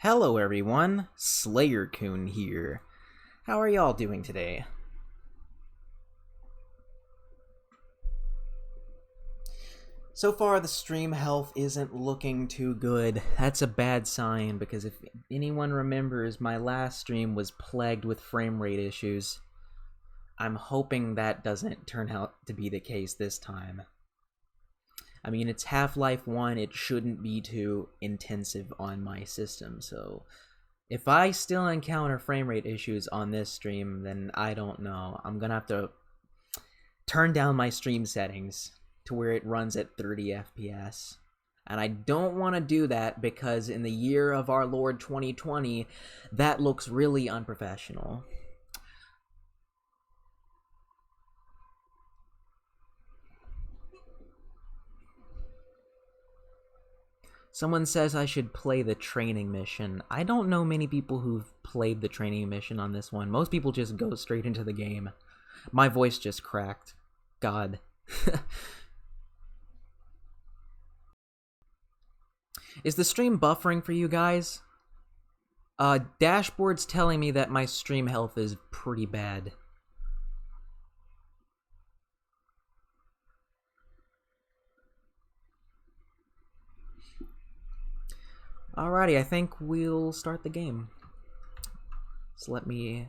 Hello everyone, SlayerCoon here. How are y'all doing today? So far the stream health isn't looking too good. That's a bad sign because if anyone remembers, my last stream was plagued with frame rate issues. I'm hoping that doesn't turn out to be the case this time. I mean, it's Half-Life 1, it shouldn't be too intensive on my system, so if I still encounter frame rate issues on this stream, then I don't know. I'm gonna have to turn down my stream settings to where it runs at 30 FPS. And I don't want to do that because in the year of our Lord 2020, that looks really unprofessional. Someone says I should play the training mission. I don't know many people who've played the training mission on this one. Most people just go straight into the game. My voice just cracked. God. Is the stream buffering for you guys? Dashboard's telling me that my stream health is pretty bad. Alrighty, I think we'll start the game. So let me...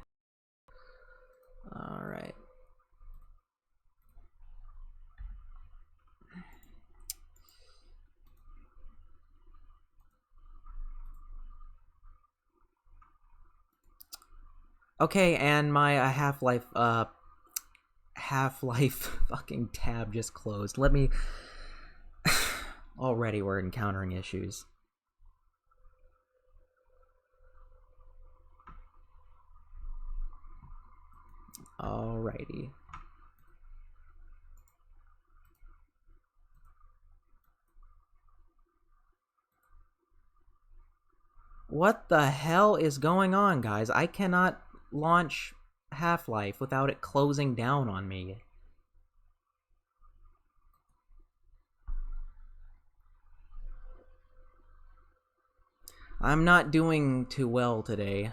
Alright. Okay, and my Half-Life fucking tab just closed. Let me... Already we're encountering issues. Alrighty. What the hell is going on, guys? I cannot launch Half-Life without it closing down on me. I'm not doing too well today.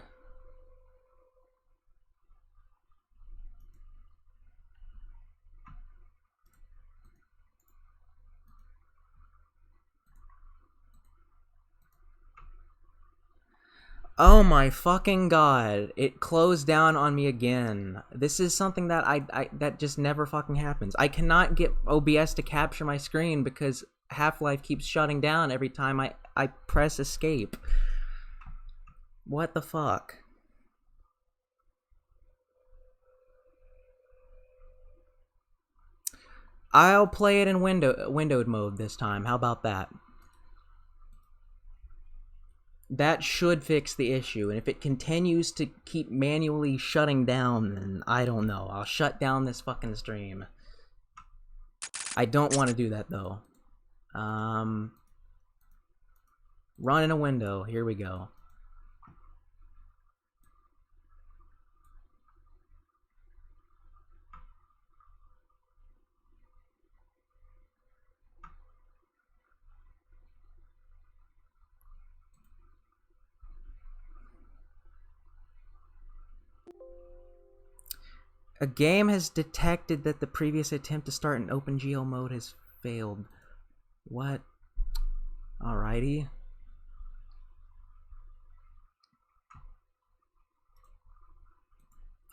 Oh my fucking god, it closed down on me again. This is something that that just never fucking happens. I cannot get OBS to capture my screen because Half-Life keeps shutting down every time I press escape. What the fuck? I'll play it in windowed mode this time. How about that? That should fix the issue, and if it continues to keep manually shutting down, then I don't know. I'll shut down this fucking stream. I don't want to do that, though. Run in a window. Here we go. A game has detected that the previous attempt to start an OpenGL mode has failed. What? Alrighty.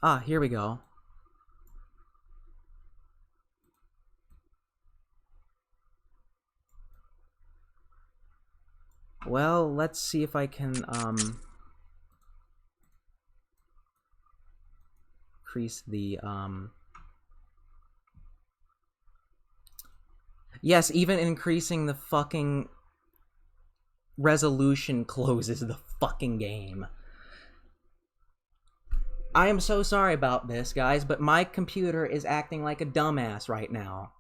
Ah, here we go. Well, let's see if I can, increase the, Yes, even increasing the fucking resolution closes the fucking game. I am so sorry about this, guys, but my computer is acting like a dumbass right now.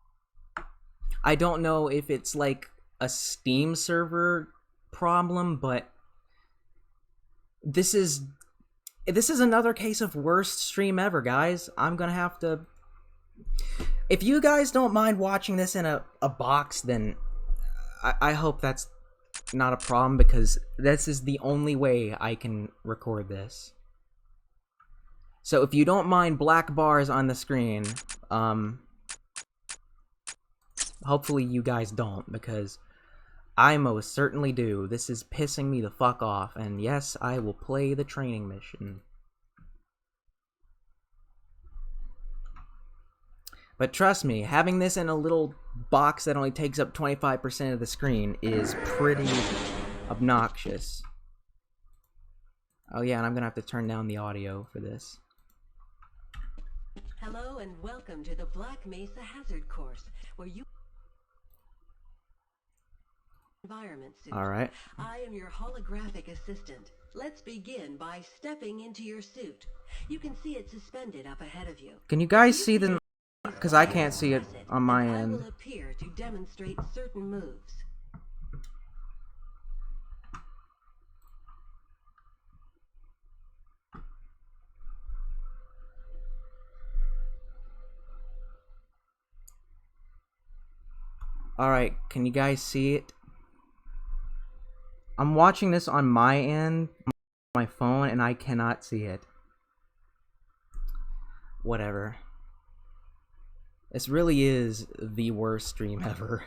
I don't know if it's like a Steam server problem, but this is another case of worst stream ever, guys. I'm gonna have to... If you guys don't mind watching this in a box, then I hope that's not a problem because this is the only way I can record this. So if you don't mind black bars on the screen, hopefully you guys don't, because I most certainly do. This is pissing me the fuck off, and yes, I will play the training mission. But trust me, having this in a little box that only takes up 25% of the screen is pretty obnoxious. Oh yeah, and I'm gonna have to turn down the audio for this. Hello and welcome to the Black Mesa Hazard Course, where you environment suit. All right. I am your holographic assistant. Let's begin by stepping into your suit. You can see it suspended up ahead of you. Can you guys see the? Because I can't see it on my end. I will appear to demonstrate certain moves. Alright, can you guys see it? I'm watching this on my end, my phone, and I cannot see it. Whatever. This really is the worst stream ever.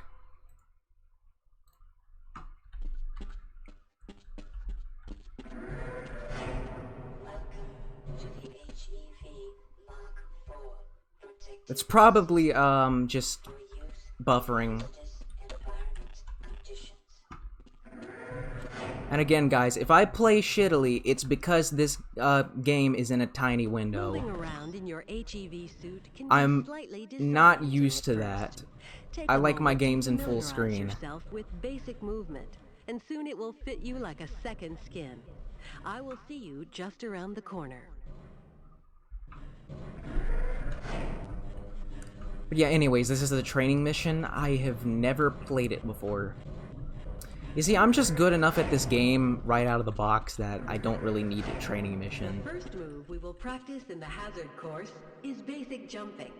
It's probably, just buffering. And again, guys, if I play shittily, it's because this game is in a tiny window. I'm not used to that. I like my games in full screen. With basic movement, and soon it will fit you like a second skin. I will see you just around the corner. But yeah, anyways, this is the training mission. I have never played it before. You see, I'm just good enough at this game right out of the box that I don't really need a training mission. The first move we will practice in the hazard course is basic jumping.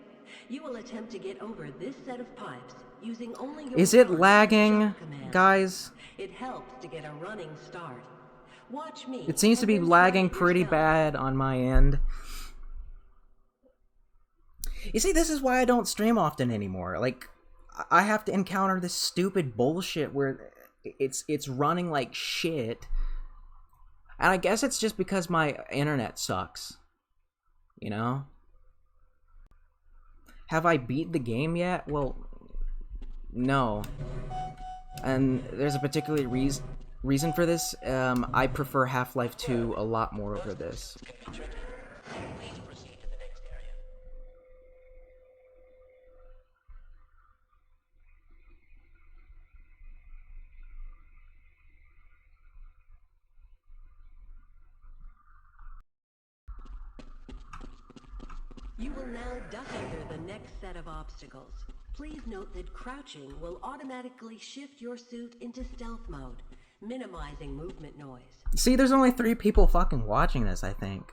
You will attempt to get over this set of pipes using only your Is it lagging, guys? It helps to get a running start. Watch me. It seems to be lagging pretty bad on my end. You see, this is why I don't stream often anymore. Like, I have to encounter this stupid bullshit where it's running like shit. And I guess it's just because my internet sucks. You know? Have I beat the game yet? Well, no. And there's a particular reason for this. I prefer Half-Life 2 a lot more over this. You will now duck under the next set of obstacles. Please note that crouching will automatically shift your suit into stealth mode, minimizing movement noise. See, there's only 3 people fucking watching this, I think.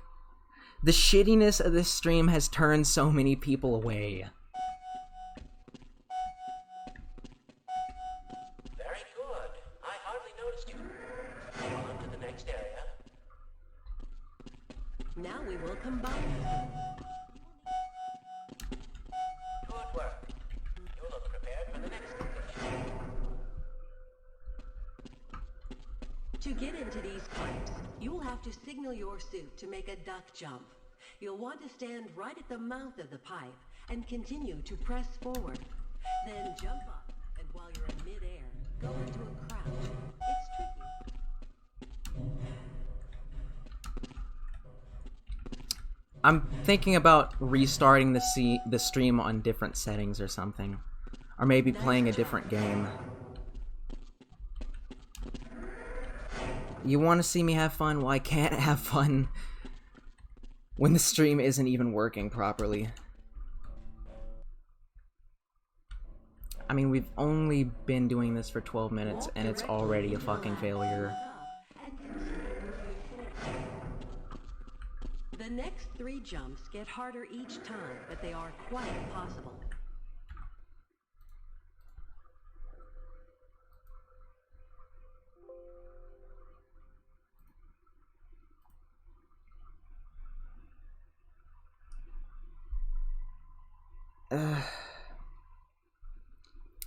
The shittiness of this stream has turned so many people away. Very good. I hardly noticed you. On to the next area. Now we will combine. Good work. You look prepared for the next competition. To get into these pipes, you will have to signal your suit to make a duck jump. You'll want to stand right at the mouth of the pipe and continue to press forward. Then jump up, and while you're in midair, go into a crouch. It's tricky. I'm thinking about restarting the stream on different settings or something. Or maybe playing a different game. You want to see me have fun? Well, I can't have fun when the stream isn't even working properly. I mean, we've only been doing this for 12 minutes, and it's already a fucking failure. The next 3 jumps get harder each time, but they are quite possible.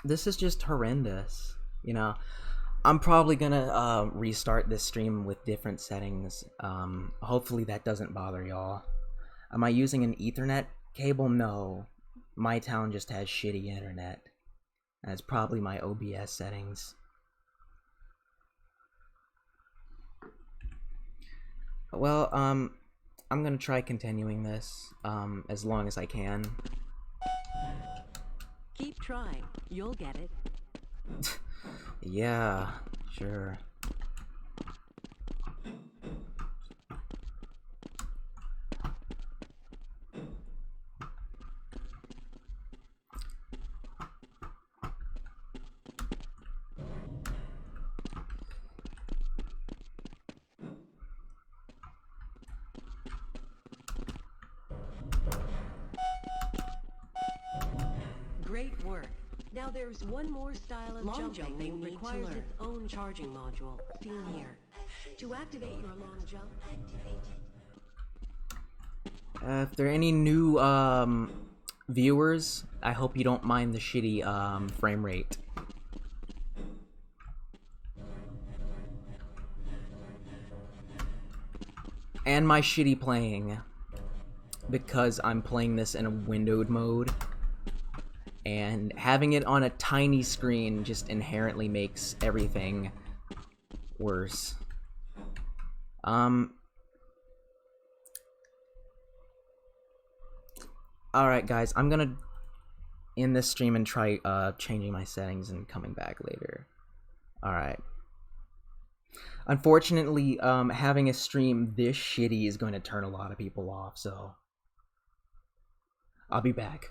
This is just horrendous. You know, I'm probably gonna restart this stream with different settings. Hopefully that doesn't bother y'all. Am I using an Ethernet cable? No. My town just has shitty internet. That's probably my OBS settings. Well, I'm gonna try continuing this, as long as I can. Keep trying. You'll get it. Yeah, sure. Great work. Now there's one more style of jumping that requires its own charging module, seen here. To activate your long jump, If there are any new viewers, I hope you don't mind the shitty frame rate. And my shitty playing, because I'm playing this in a windowed mode, and having it on a tiny screen just inherently makes everything worse. Alright guys, I'm gonna end this stream and try changing my settings and coming back later. Alright. Unfortunately, having a stream this shitty is going to turn a lot of people off, so I'll be back.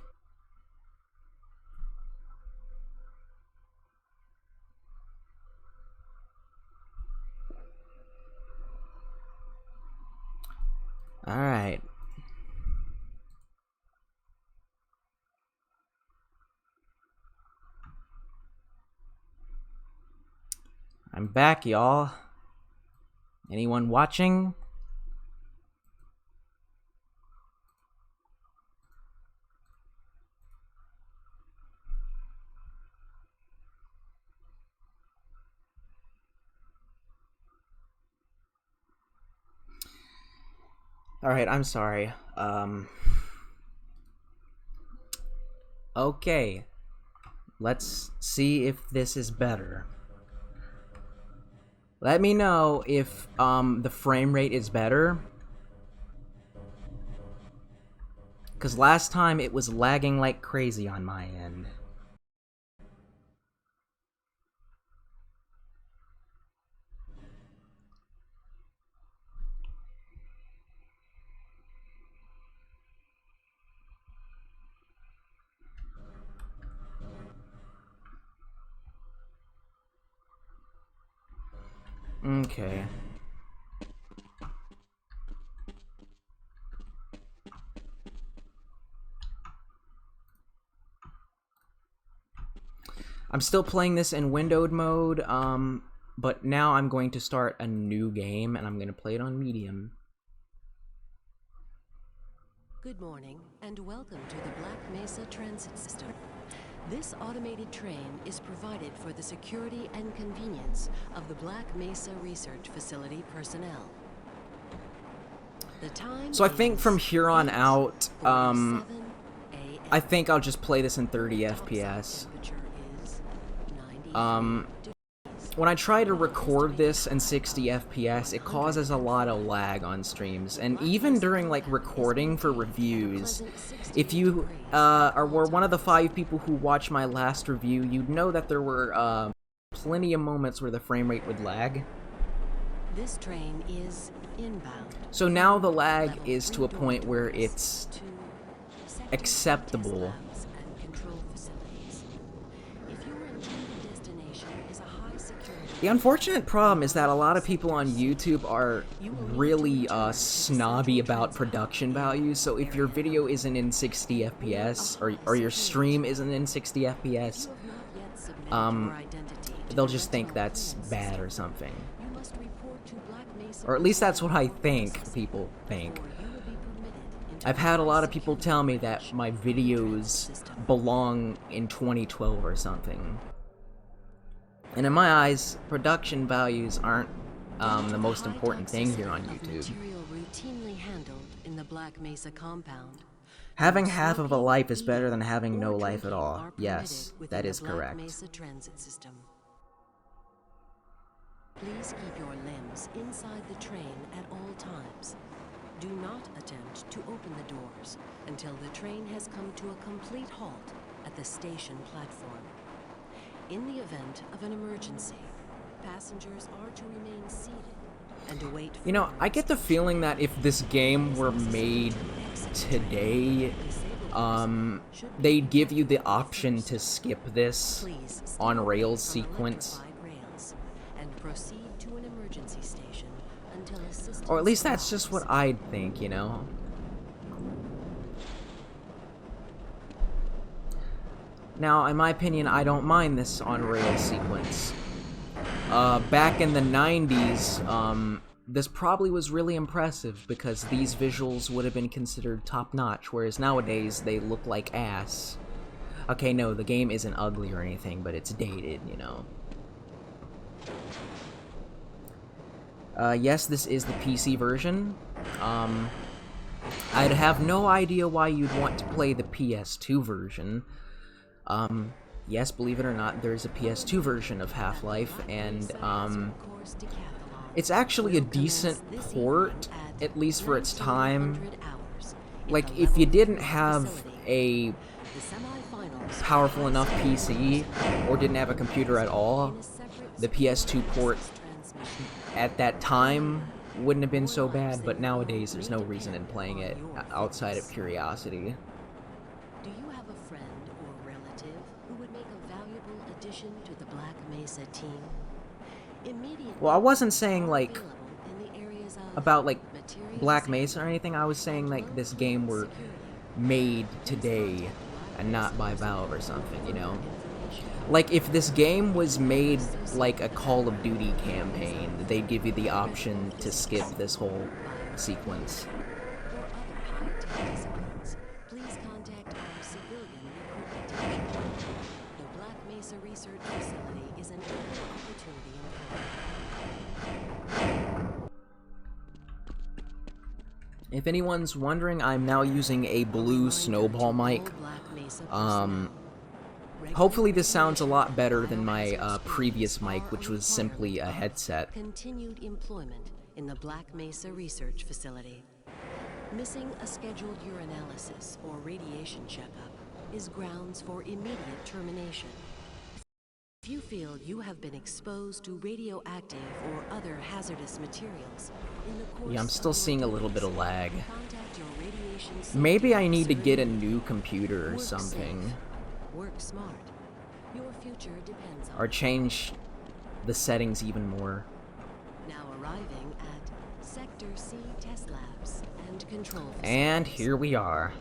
Alright. I'm back, y'all. Anyone watching? Alright, I'm sorry. Okay. Let's see if this is better. Let me know if the frame rate is better. Because last time it was lagging like crazy on my end. Okay. I'm still playing this in windowed mode, but now I'm going to start a new game, and I'm going to play it on medium. Good morning, and welcome to the Black Mesa Transit System. This automated train is provided for the security and convenience of the Black Mesa Research Facility personnel. The time So I think from here on out, 8:47 I think I'll just play this in 30 FPS. temperature is 93 When I try to record this in 60 FPS, it causes a lot of lag on streams, and even during like recording for reviews, if you were one of the 5 people who watched my last review, you'd know that there were plenty of moments where the frame rate would lag. This train is inbound. So now the lag is to a point where it's To sector acceptable. labs and control facilities. If your intended destination is a high security, The unfortunate problem is that a lot of people on YouTube are really snobby about production values, so if your video isn't in 60 FPS, or your stream isn't in 60 FPS, you have not yet submitted your identity to they'll the just think rental that's system. bad or something. You must report to Black Mesa Or at least that's what I Personnel think Services, people think. or you will be permitted I've had a lot of people tell me that my videos belong in 2012 or something. And in my eyes, production values aren't the most important thing here on YouTube. Material routinely handled in the Black Mesa compound. Having half of a life is better than having no life at all. Yes, that is correct. Black Mesa transit system. Please keep your limbs inside the train at all times. Do not attempt to open the doors until the train has come to a complete halt at the station platform. In the event of an emergency, passengers are to remain seated and await. You know, I get the feeling that if this game were made today, they'd give you the option to skip this on rails sequence. And proceed to an emergency station until assistance. Or at least that's just what I'd think, you know? Now, in my opinion, I don't mind this on-rail sequence. Back in the 90s, this probably was really impressive because these visuals would have been considered top-notch, whereas nowadays they look like ass. Okay, no, the game isn't ugly or anything, but it's dated, you know? Yes, this is the PC version. I'd have no idea why you'd want to play the PS2 version. Yes, believe it or not, there's a PS2 version of Half-Life, and, it's actually a decent port, at least for its time. Like, if you didn't have a powerful enough PC, or didn't have a computer at all, the PS2 port at that time wouldn't have been so bad, but nowadays there's no reason in playing it outside of curiosity. Do you have a friend or relative who would make a valuable addition to the Black Mesa team? Immediately. Well, I wasn't saying, like, available in the areas of about, like, materials Black Mesa or anything. I was saying, like, this game were made today and not by Valve or something, you know? Like, if this game was made like a Call of Duty campaign, they'd give you the option to skip this whole sequence. or other high-tech disciplines, please contact our civilian recruitment division. The Black Mesa Research Facility is an equal opportunity employer. If anyone's wondering, I'm now using a blue snowball mic. Hopefully this sounds a lot better than my previous mic, which was simply a headset. Continued employment in the Black Mesa Research Facility. Missing a scheduled urinalysis or radiation checkup is grounds for immediate termination. If you feel you have been exposed to radioactive or other hazardous materials in the course Yeah, I'm still of your seeing a little bit of duties, lag. contact your radiation safety Maybe I need to officer get a immediately. new computer or Work something. safe. Work smart. Your future depends on Or change the settings even more. now arriving at Sector C test labs and control facilities. And here we are.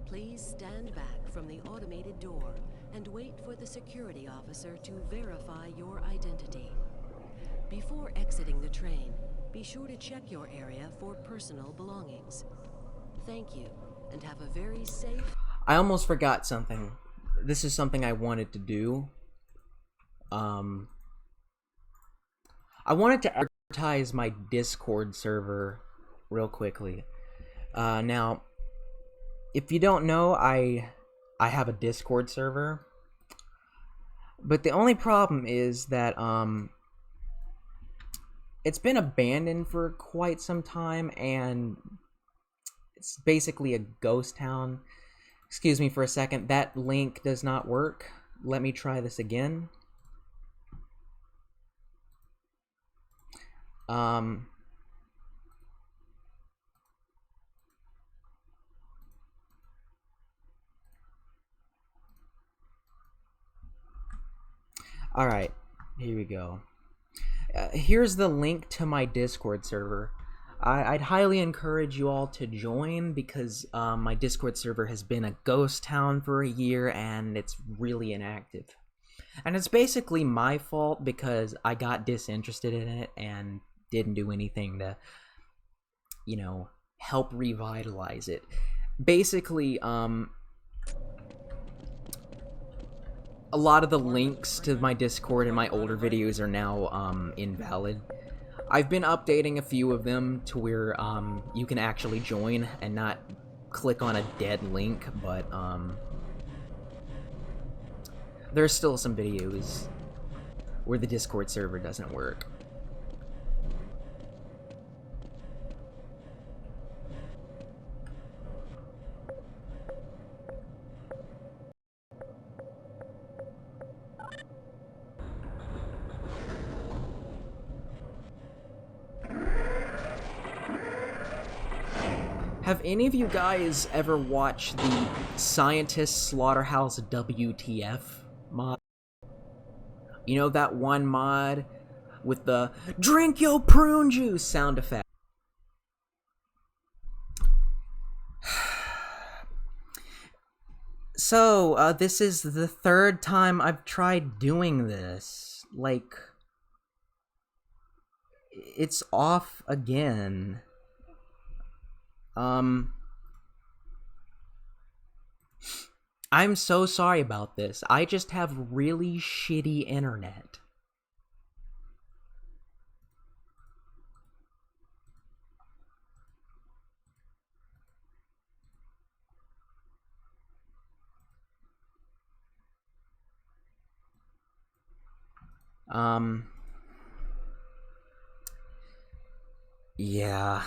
Please stand back from the automated door and wait for the security officer to verify your identity. Before exiting the train, be sure to check your area for personal belongings. Thank you, and have a very safe... I almost forgot something. This is something I wanted to do. I wanted to advertise my Discord server real quickly. Now, if you don't know, I have a Discord server. But the only problem is that, it's been abandoned for quite some time, and it's basically a ghost town. Excuse me for a second, that link does not work. Let me try this again. Alright, here we go. Here's the link to my Discord server. I'd highly encourage you all to join because my Discord server has been a ghost town for a year and it's really inactive. And it's basically my fault because I got disinterested in it and didn't do anything to, you know, help revitalize it. Basically, a lot of the links to my Discord and my older videos are now invalid. I've been updating a few of them to where you can actually join and not click on a dead link, but there's still some videos where the Discord server doesn't work. Have any of you guys ever watched the Scientist Slaughterhouse WTF mod? You know that one mod with the drink your prune juice sound effect? So, this is the third time I've tried doing this. Like, it's off again. I'm so sorry about this. I just have really shitty internet. Yeah.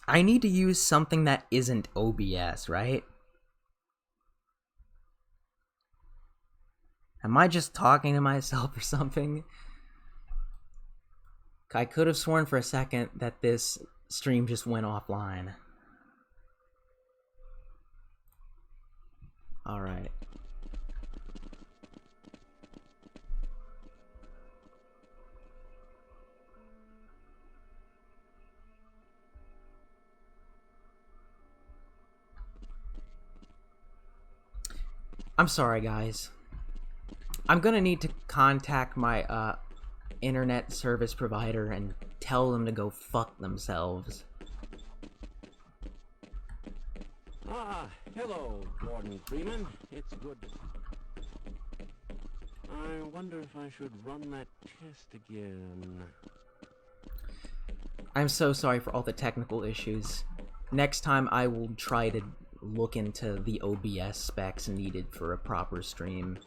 I need to use something that isn't OBS, right? Am I just talking to myself or something? I could have sworn for a second that this stream just went offline. Alright. I'm sorry, guys. I'm gonna need to contact my internet service provider and tell them to go fuck themselves. Ah, hello, Gordon Freeman. It's good. I wonder if I should run that test again. I'm so sorry for all the technical issues. Next time I will try to look into the OBS specs needed for a proper stream.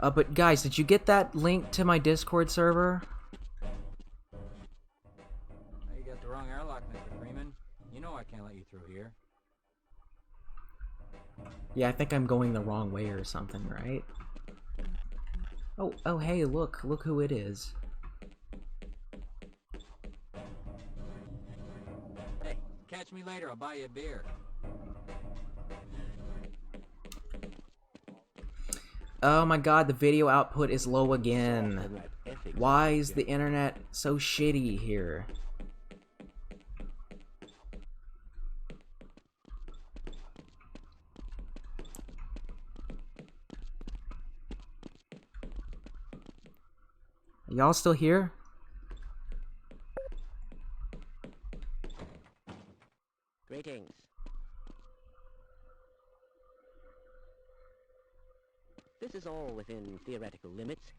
But guys, did you get that link to my Discord server? You got the wrong airlock, Mr. Freeman. You know I can't let you through here. Yeah, I think I'm going the wrong way or something, right? Oh, hey, look who it is. Hey, catch me later, I'll buy you a beer. Oh my god, the video output is low again. Why is the internet so shitty here? Y'all still here? Greetings. This is all within theoretical limits.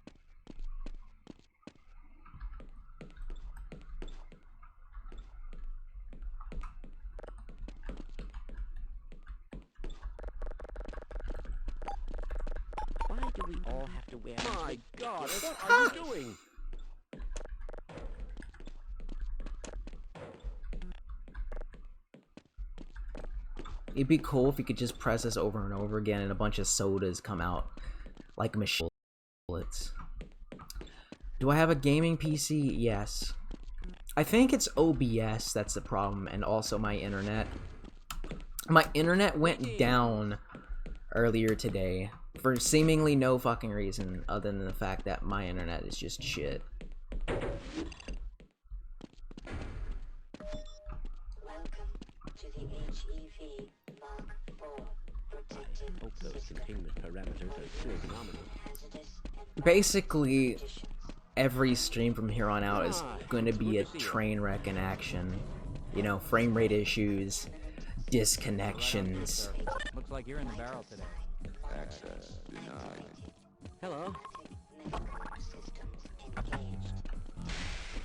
Why do we all have to wear... My God, what are you doing? It'd be cool if you could just press this over and over again and a bunch of sodas come out like machine bullets. Do I have a gaming PC? Yes. I think it's OBS that's the problem, and also my internet. My internet went down earlier today For seemingly no fucking reason other than the fact that my internet is just shit. Welcome to the HEV Mark IV protected I hope those system. containment parameters are still nominal. Hazardous Basically, conditions. every stream from here on out is going to be a train wreck in action. You know, frame rate issues, disconnections. Looks like you're in the barrel today. Access denied. Hello? Medical systems engaged.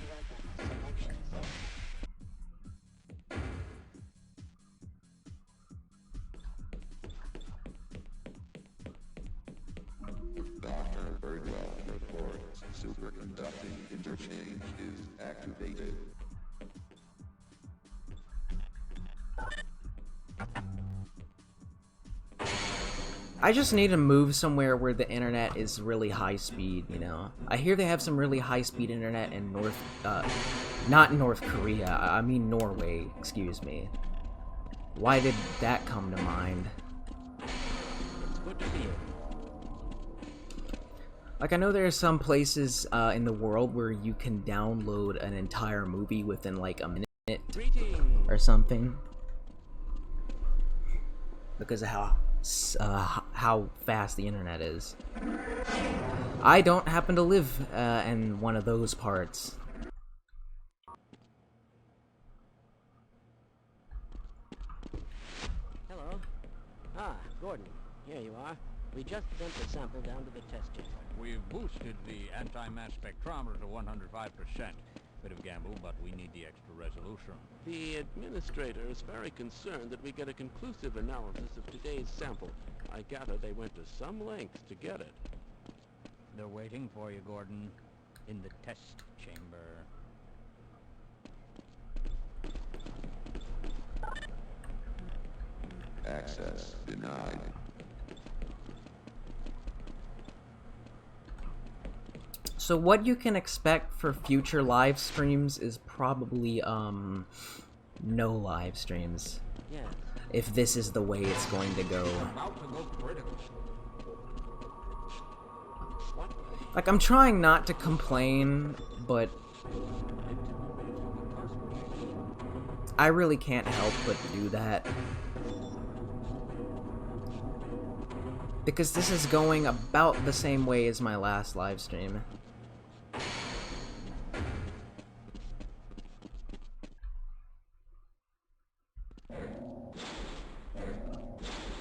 Weapon selection. Dr. Birdwell reports superconducting interchange is activated. I just need to move somewhere where the internet is really high speed, you know. I hear they have some really high speed internet in not North Korea, I mean Norway, excuse me. Why did that come to mind? It's good to see you. Like, I know there are some places in the world where you can download an entire movie within like a minute Greetings! or something. Because of how fast the internet is. I don't happen to live in one of those parts. Hello? Ah, Gordon. Here you are. We just sent the sample down to the test chamber. We've boosted the anti-mass spectrometer to 105%. Bit of gamble, but we need the extra resolution. The administrator is very concerned that we get a conclusive analysis of today's sample. I gather they went to some lengths to get it. They're waiting for you, Gordon, in the test chamber. Access denied. So what you can expect for future live streams is probably no live streams. Yes. If this is the way it's going to go. About to go critical. What? Like, I'm trying not to complain, but I really can't help but do that. Because this is going about the same way as my last live stream.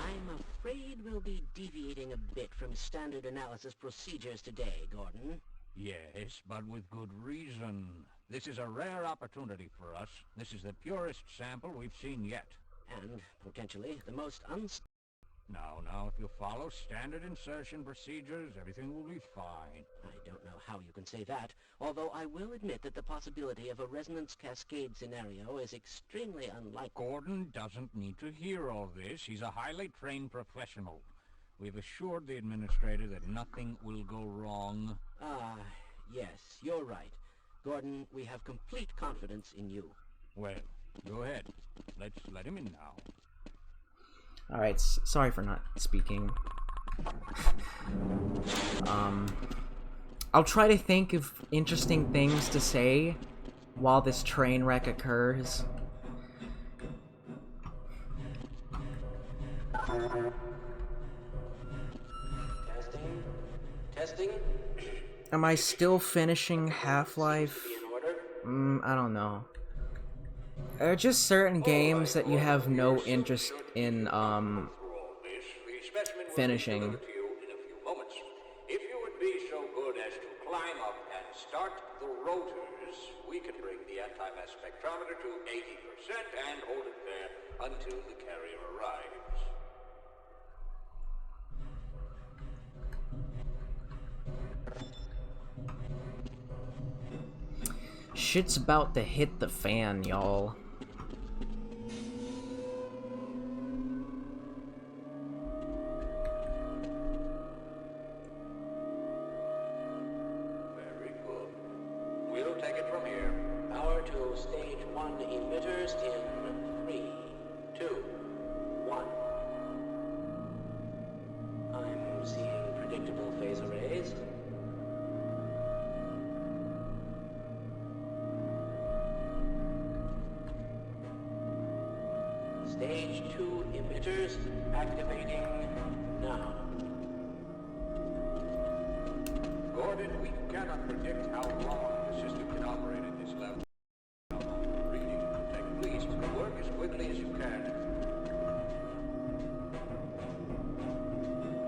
I'm afraid we'll be deviating a bit from standard analysis procedures today, Gordon. Yes, but with good reason. This is a rare opportunity for us. This is the purest sample we've seen yet. And, potentially, the most Now, if you follow standard insertion procedures, everything will be fine. I don't know how you can say that, although I will admit that the possibility of a resonance cascade scenario is extremely unlikely. Gordon doesn't need to hear all this. He's a highly trained professional. We've assured the administrator that nothing will go wrong. Ah, yes, you're right. Gordon, we have complete confidence in you. Well, go ahead. Let's let him in now. Alright, sorry for not speaking. I'll try to think of interesting things to say while this train wreck occurs. Testing? Am I still finishing Half-Life? I don't know. There are just certain games that you have no interest in, finishing. If you would be so good as to climb up and start the rotors, we can bring the anti-mass spectrometer to 80% and hold it there until the carrier arrives. Shit's about to hit the fan, y'all. Very good. We'll take it from here. Power to stage 1 emitters in 3, 2, 1. I'm 0. predictable phase arrays. Stage 2 emitters activating now. Gordon, we cannot predict how long the system can operate at this level. Reading will take. Please work as quickly as you can.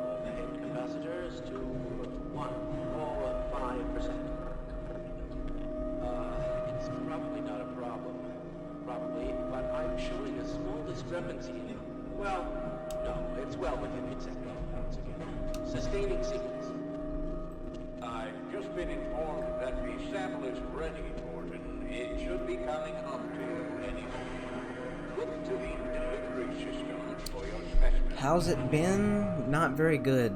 Overhead capacitors to 105%. It's probably not a problem. Probably, but I'm showing a small discrepancy in. Well, no, it's well within acceptable bounds again. Sustaining sequence. I've just been informed that the sample is ready, Gordon. It should be coming up to you any moment. Look to the delivery system for your specimen. How's it been? Not very good.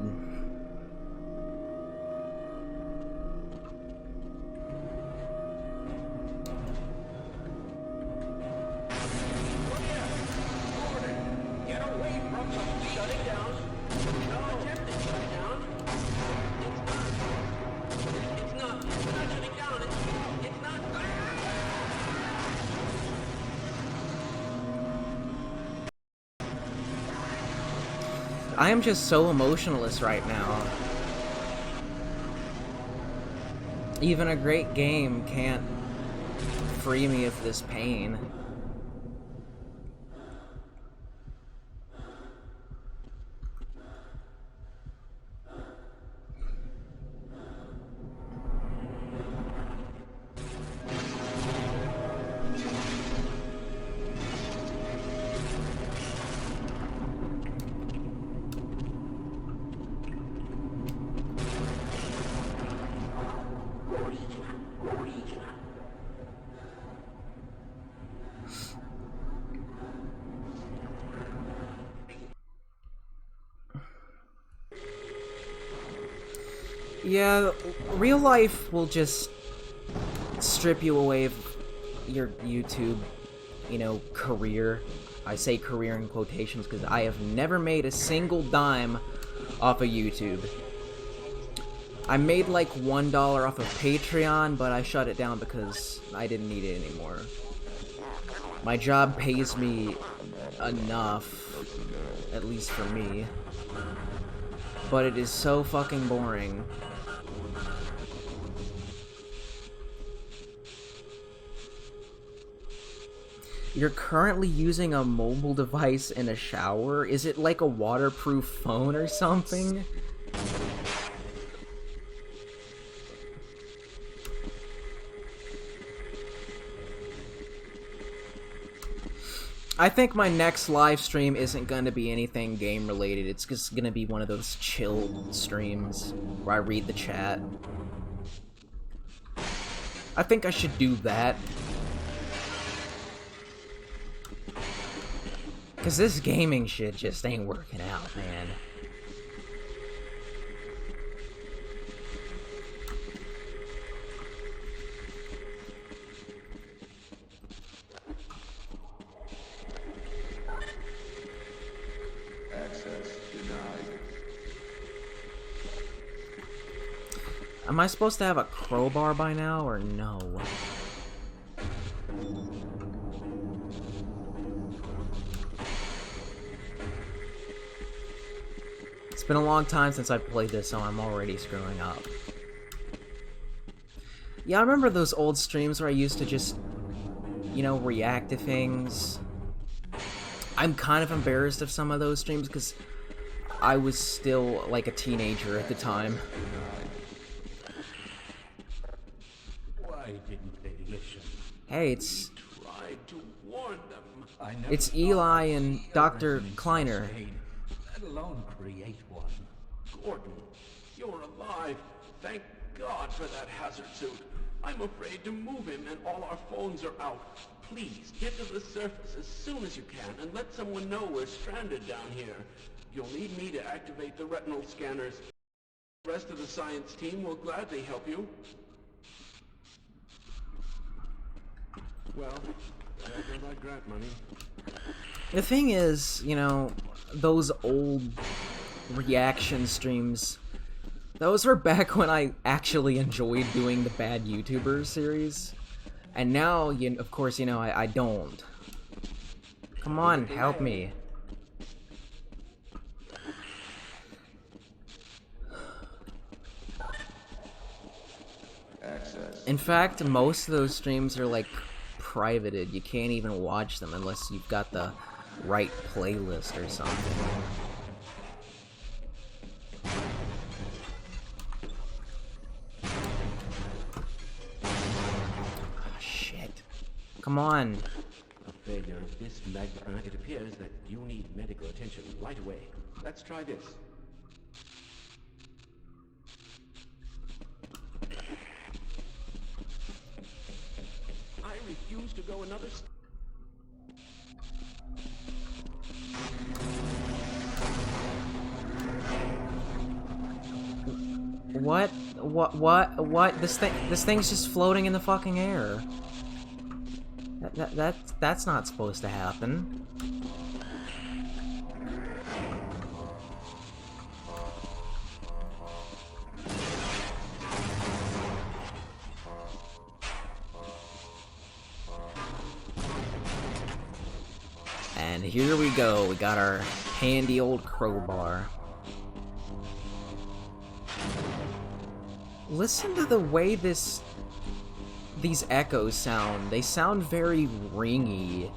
Get away from the Shutting down. No, attempting shut down. It's not shutting down. It's not. I am just so emotionless right now. Even a great game can't free me of this pain. Yeah, real life will just strip you away of your YouTube, career. I say career in quotations because I have never made a single dime off of YouTube. I made like $1 off of Patreon, but I shut it down because I didn't need it anymore. My job pays me enough, at least for me, but it is so fucking boring. You're currently using a mobile device in a shower? Is it like a waterproof phone or something? I think my next live stream isn't going to be anything game related. It's just going to be one of those chill streams where I read the chat. I think I should do that. Cause this gaming shit just ain't working out, man. Access denied. Am I supposed to have a crowbar by now, or no? It's been a long time since I've played this, so I'm already screwing up. Yeah, I remember those old streams where I used to just, react to things. I'm kind of embarrassed of some of those streams because I was still, like, a teenager at the time. Why didn't they listen? Hey, it's Tried to warn them. I never It's thought Eli I'd and see a Dr. resonance Kleiner. cascade, let alone create one. Gordon, you're alive. Thank God for that hazard suit. I'm afraid to move him and all our phones are out. Please, get to the surface as soon as you can and let someone know we're stranded down here. You'll need me to activate the retinal scanners. The rest of the science team will gladly help you. Well, there goes that grant money. The thing is, those old reaction streams, Those were back when I actually enjoyed doing the bad YouTubers series. And now, of course, you know, I don't. Come on, help me. In fact, most of those streams are like privated. You can't even watch them unless you've got the right playlist or something. Oh, shit. Come on. A failure of this magnitude. It appears that you need medical attention right away. Let's try this. I refuse to go another step. What? This thing's just floating in the fucking air. That's not supposed to happen. And here we go. We got our handy old crowbar. Listen to the way these echoes sound. They sound very ringy.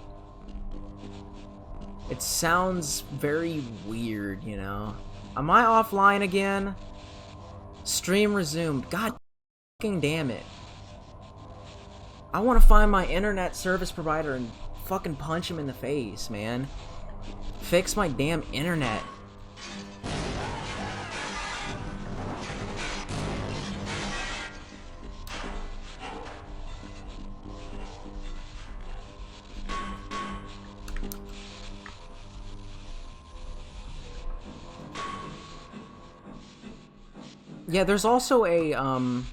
It sounds very weird, you know? Am I offline again? Stream resumed. God fucking damn it. I want to find my internet service provider and fucking punch him in the face, man. Fix my damn internet. Yeah, there's also a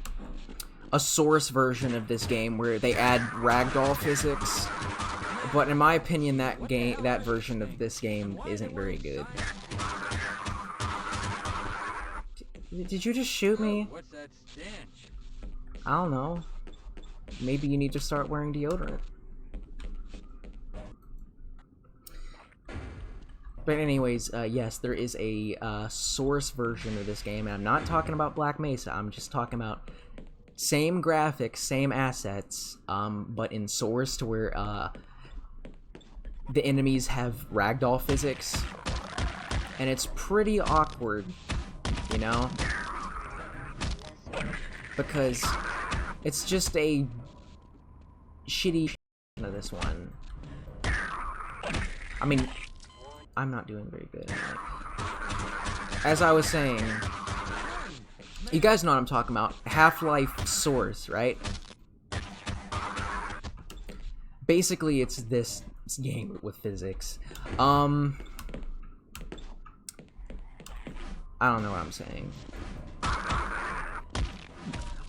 source version of this game where they add ragdoll physics, but in my opinion, that version of this game isn't very good. Did you just shoot me? What's that stench? I don't know. Maybe you need to start wearing deodorant. But anyways, yes, there is a source version of this game, and I'm not talking about Black Mesa, I'm just talking about same graphics, same assets, but in source to where the enemies have ragdoll physics, and it's pretty awkward, you know? Because it's just a shitty of this one. I mean, I'm not doing very good. As I was saying, you guys know what I'm talking about. Half-Life Source, right? Basically, it's this game with physics. I don't know what I'm saying.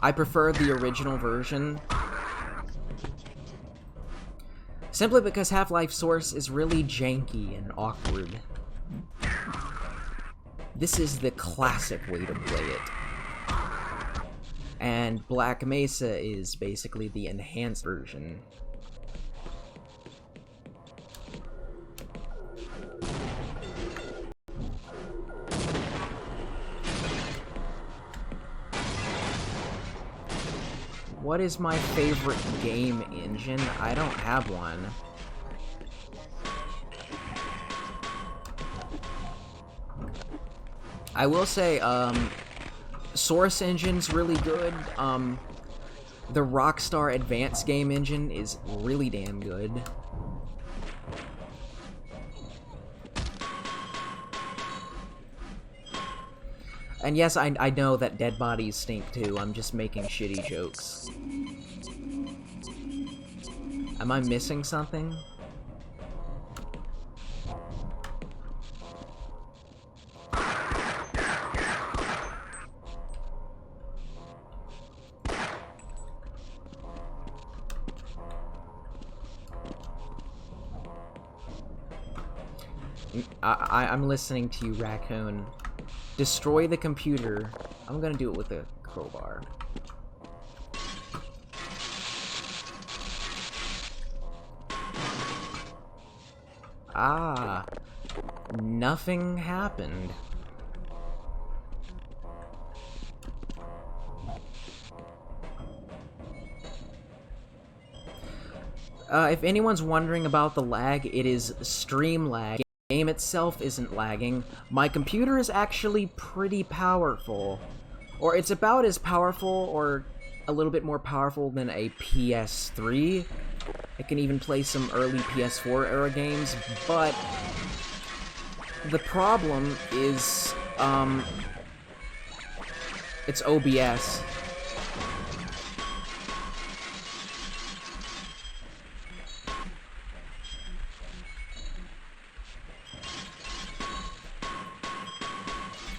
I prefer the original version. Simply because Half-Life Source is really janky and awkward. This is the classic way to play it. And Black Mesa is basically the enhanced version. What is my favorite game engine? I don't have one. I will say, Source Engine's really good. The Rockstar Advanced Game Engine is really damn good. And yes, I know that dead bodies stink too. I'm just making shitty jokes. Am I missing something? I'm listening to you, Raccoon. Destroy the computer. I'm gonna do it with a crowbar. Ah, nothing happened. If anyone's wondering about the lag, it is stream lag. The game itself isn't lagging. My computer is actually pretty powerful. Or it's about as powerful or a little bit more powerful than a PS3. It can even play some early PS4 era games, but the problem is, it's OBS.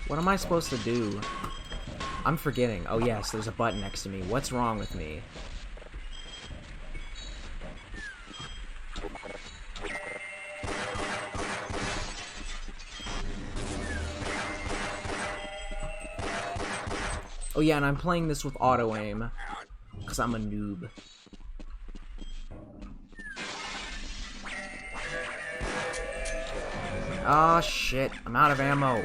What am I supposed to do? I'm forgetting. Oh yes, there's a button next to me. What's wrong with me? Oh yeah, and I'm playing this with auto-aim, because I'm a noob. Ah, shit. I'm out of ammo.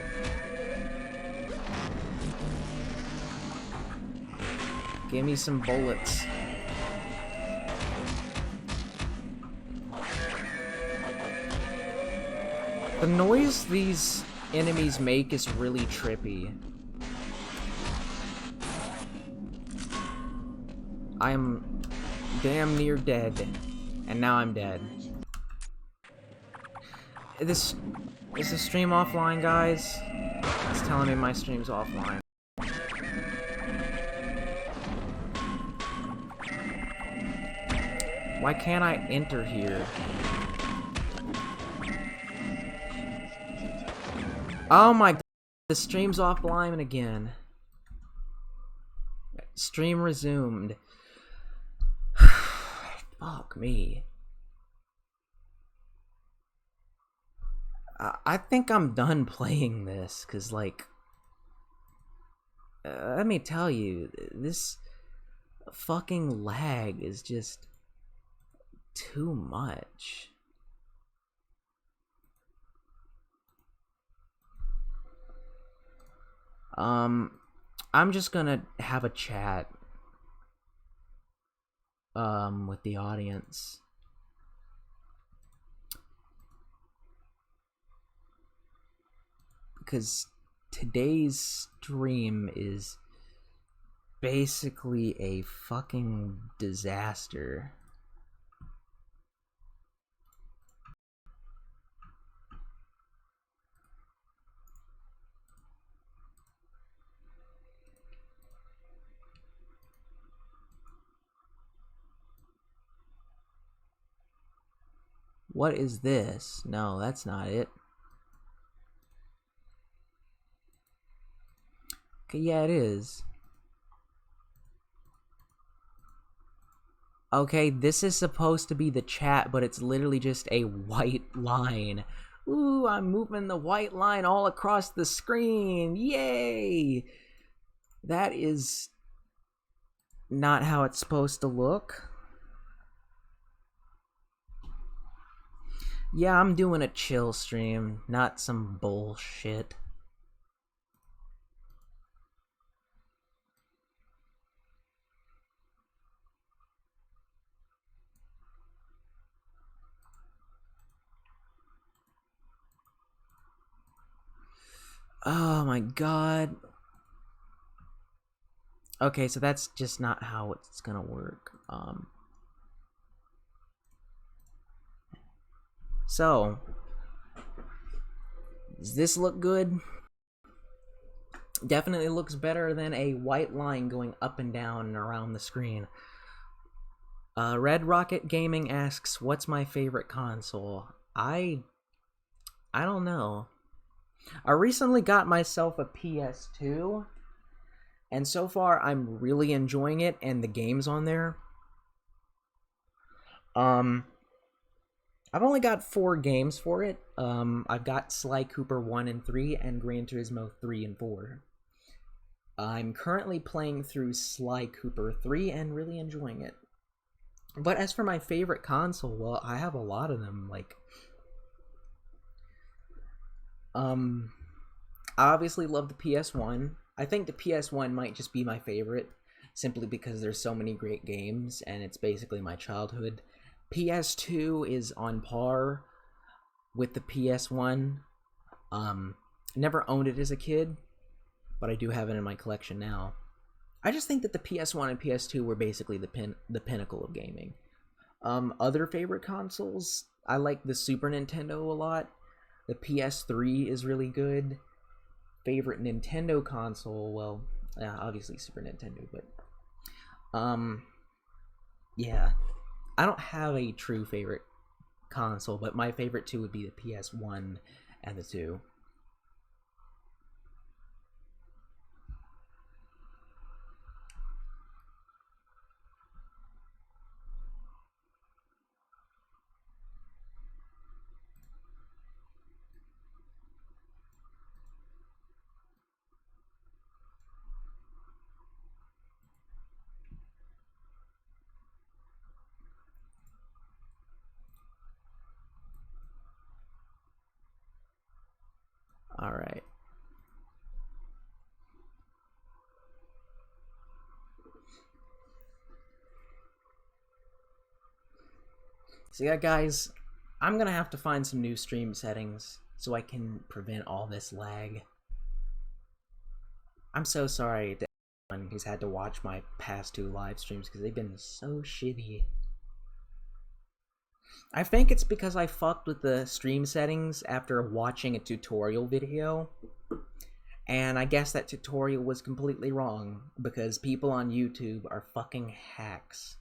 Give me some bullets. The noise these enemies make is really trippy. I'm damn near dead. And now I'm dead. Is the stream offline, guys? It's telling me my stream's offline. Why can't I enter here? Oh my god, the stream's offline again. Stream resumed. Fuck me. I think I'm done playing this, cause like, let me tell you, this fucking lag is just too much. I'm just gonna have a chat with the audience. Because today's stream is basically a fucking disaster. What is this? No, that's not it. Okay, yeah, it is. Okay, this is supposed to be the chat, but it's literally just a white line. Ooh, I'm moving the white line all across the screen. Yay! That is not how it's supposed to look. Yeah, I'm doing a chill stream, not some bullshit. Oh my god. Okay, so that's just not how it's gonna work. So, does this look good? Definitely looks better than a white line going up and down and around the screen. Red Rocket Gaming asks, what's my favorite console? I don't know. I recently got myself a PS2, and so far I'm really enjoying it and the games on there. I've only got 4 games for it. I've got Sly Cooper 1 and 3 and Gran Turismo 3 and 4. I'm currently playing through Sly Cooper 3 and really enjoying it. But as for my favorite console, well, I have a lot of them. Like, I obviously love the PS1. I think the PS1 might just be my favorite, simply because there's so many great games, and it's basically my childhood. PS2 is on par with the PS1. Never owned it as a kid, but I do have it in my collection now. I just think that the PS1 and PS2 were basically the pinnacle of gaming. Other favorite consoles, I like the Super Nintendo a lot. The PS3 is really good. Favorite Nintendo console, well, obviously Super Nintendo, but yeah, I don't have a true favorite console, but my favorite two would be the PS1 and the 2. All right. So yeah, guys, I'm gonna have to find some new stream settings so I can prevent all this lag. I'm so sorry to anyone who's had to watch my past 2 live streams because they've been so shitty. I think it's because I fucked with the stream settings after watching a tutorial video. And I guess that tutorial was completely wrong because people on YouTube are fucking hacks.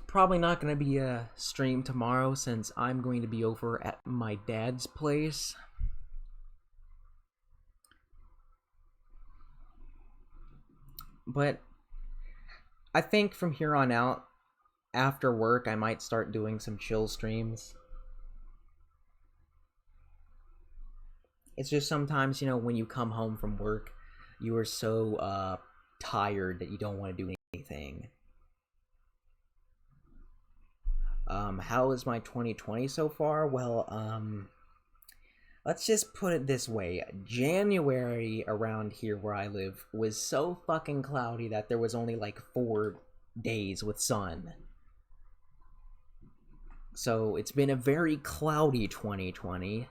Probably not going to be a stream tomorrow since I'm going to be over at my dad's place. But I think from here on out, after work, I might start doing some chill streams. It's just sometimes, you know, when you come home from work, you are so tired that you don't want to do anything. How is my 2020 so far? Well, let's just put it this way. January around here where I live was so fucking cloudy that there was only like 4 days with sun. So it's been a very cloudy 2020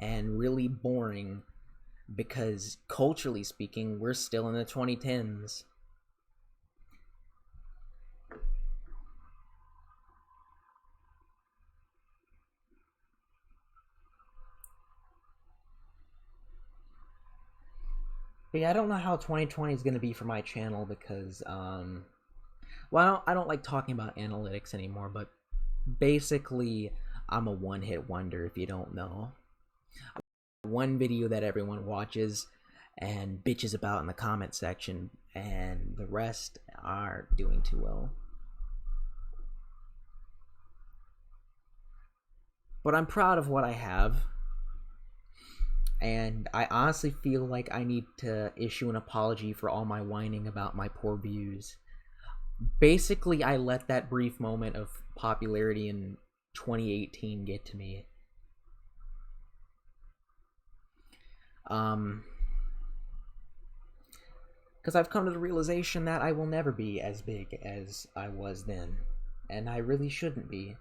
and really boring because culturally speaking, we're still in the 2010s. But yeah, I don't know how 2020 is going to be for my channel because, well, I don't like talking about analytics anymore, but basically, I'm a one-hit wonder if you don't know. One video that everyone watches and bitches about in the comment section, and the rest aren't doing too well. But I'm proud of what I have. And I honestly feel like I need to issue an apology for all my whining about my poor views. Basically, I let that brief moment of popularity in 2018 get to me. Because I've come to the realization that I will never be as big as I was then. And I really shouldn't be.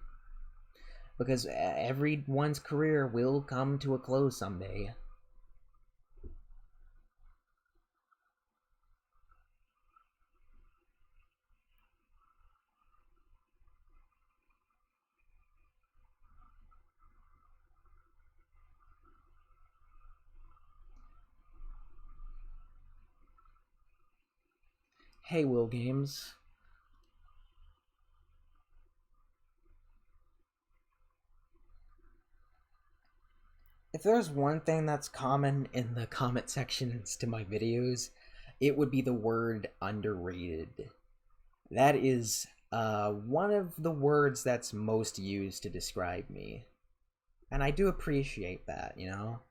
Because everyone's career will come to a close someday. Hey, Will Games. If there's one thing that's common in the comment sections to my videos, it would be the word underrated. That is one of the words that's most used to describe me. And I do appreciate that, you know?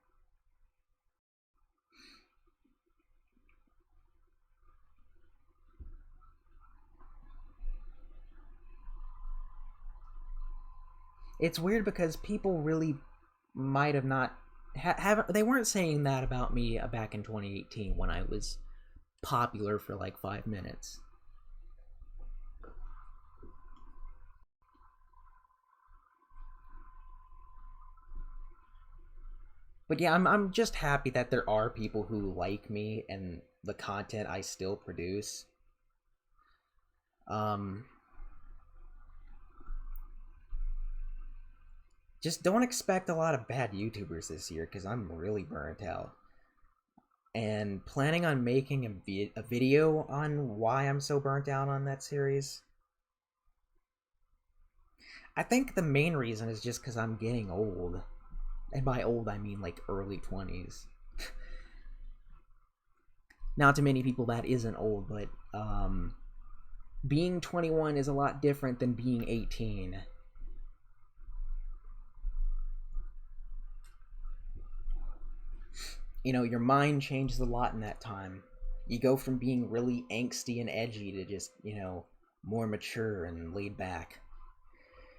It's weird because people really might have not haven't they weren't saying that about me back in 2018 when I was popular for like 5 minutes. But yeah, I'm just happy that there are people who like me and the content I still produce. Um just don't expect a lot of bad YouTubers this year because I'm really burnt out. And planning on making a video on why I'm so burnt out on that series. I think the main reason is just because I'm getting old. And by old, I mean like early 20s. Now, to many people, that isn't old, but being 21 is a lot different than being 18. You know, your mind changes a lot in that time. You go from being really angsty and edgy to just, you know, more mature and laid back.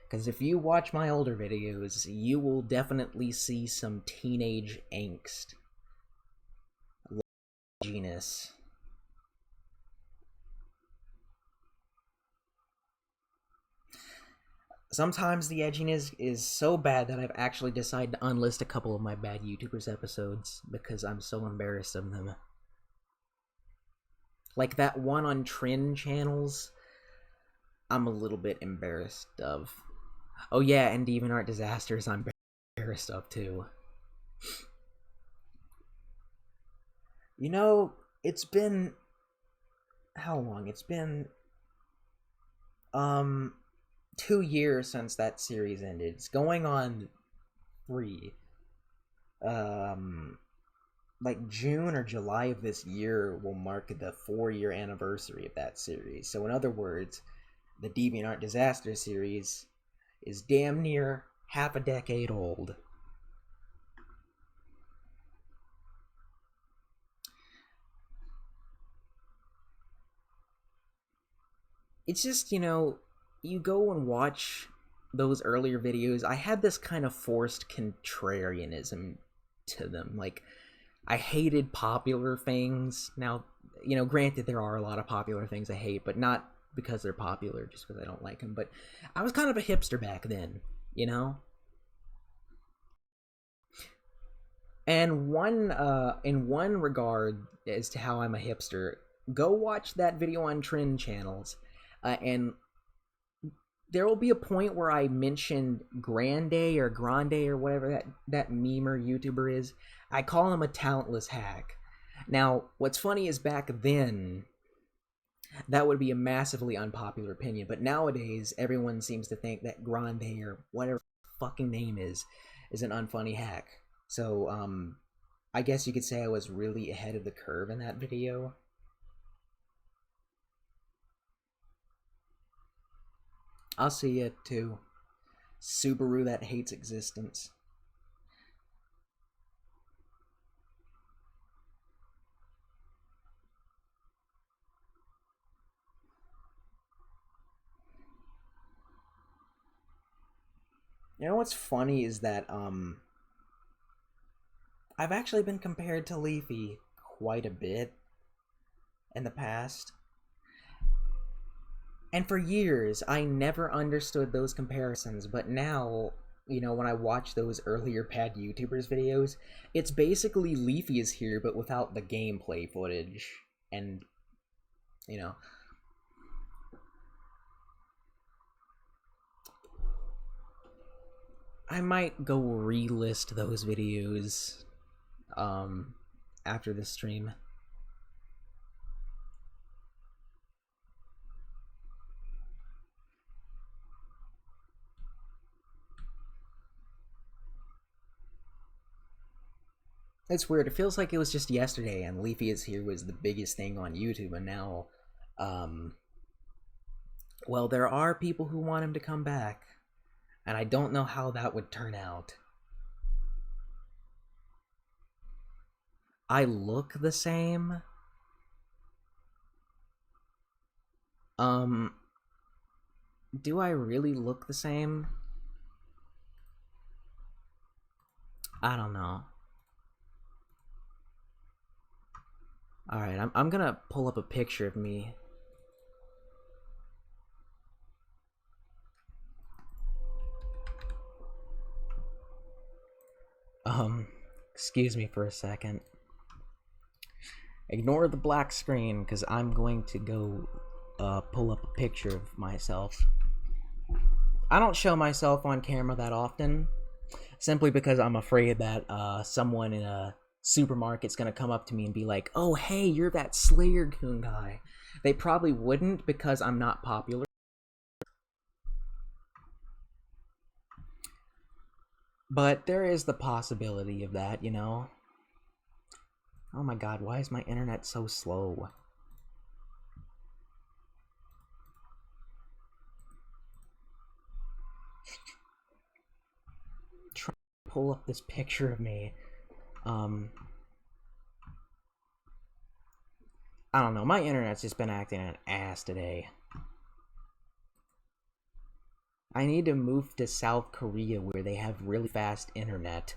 Because if you watch my older videos, you will definitely see some teenage angst. Genus. Sometimes the edginess is so bad that I've actually decided to unlist a couple of my bad YouTubers episodes because I'm so embarrassed of them. Like that one on Trin channels, I'm a little bit embarrassed of. Oh yeah, and DeviantArt Disasters I'm embarrassed of too. You know, it's been... how long? It's been... 2 years since that series ended. It's going on 3. Like June or July of this year will mark the 4-year anniversary of that series. So in other words, the DeviantArt Disaster series is damn near half a decade old. It's just, you know, you go and watch those earlier videos. I had this kind of forced contrarianism to them. Like, I hated popular things. Now, you know, granted, there are a lot of popular things I hate, but not because they're popular, just because I don't like them. But I was kind of a hipster back then, you know? And in one regard as to how I'm a hipster, go watch that video on Trend channels, and there will be a point where I mentioned Grande or whatever that meme or YouTuber is. I call him a talentless hack. Now, what's funny is back then, that would be a massively unpopular opinion, but nowadays, everyone seems to think that Grande or whatever fucking name is an unfunny hack. So, I guess you could say I was really ahead of the curve in that video. I'll see it too. Subaru that hates existence. You know what's funny is that I've actually been compared to Leafy quite a bit in the past. And for years, I never understood those comparisons, but now, you know, when I watch those earlier Pad YouTubers videos, it's basically Leafy is here, but without the gameplay footage. And, you know... I might go relist those videos, after this stream. It's weird. It feels like it was just yesterday, and Leafy is Here was the biggest thing on YouTube, and now, well, there are people who want him to come back, and I don't know how that would turn out. I look the same. Do I really look the same? I don't know. Alright, I'm gonna pull up a picture of me. Excuse me for a second. Ignore the black screen, because I'm going to go pull up a picture of myself. I don't show myself on camera that often, simply because I'm afraid that someone in a supermarket's gonna come up to me and be like, "Oh, hey, you're that SlayerCoon guy." They probably wouldn't, because I'm not popular. But there is the possibility of that, you know? Oh my god, why is my internet so slow? Try to pull up this picture of me. I don't know, my internet's just been acting an ass today. I need to move to South Korea where they have really fast internet.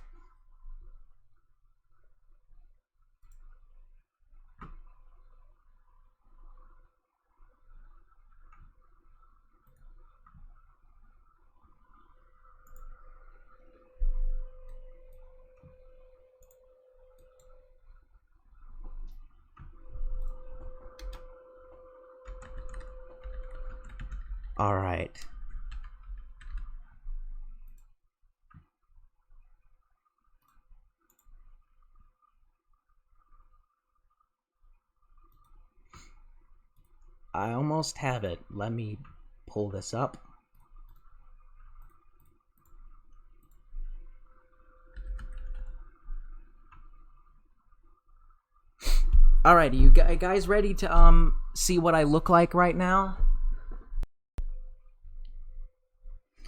Alright. I almost have it. Let me pull this up. Alright, are you guys ready to see what I look like right now?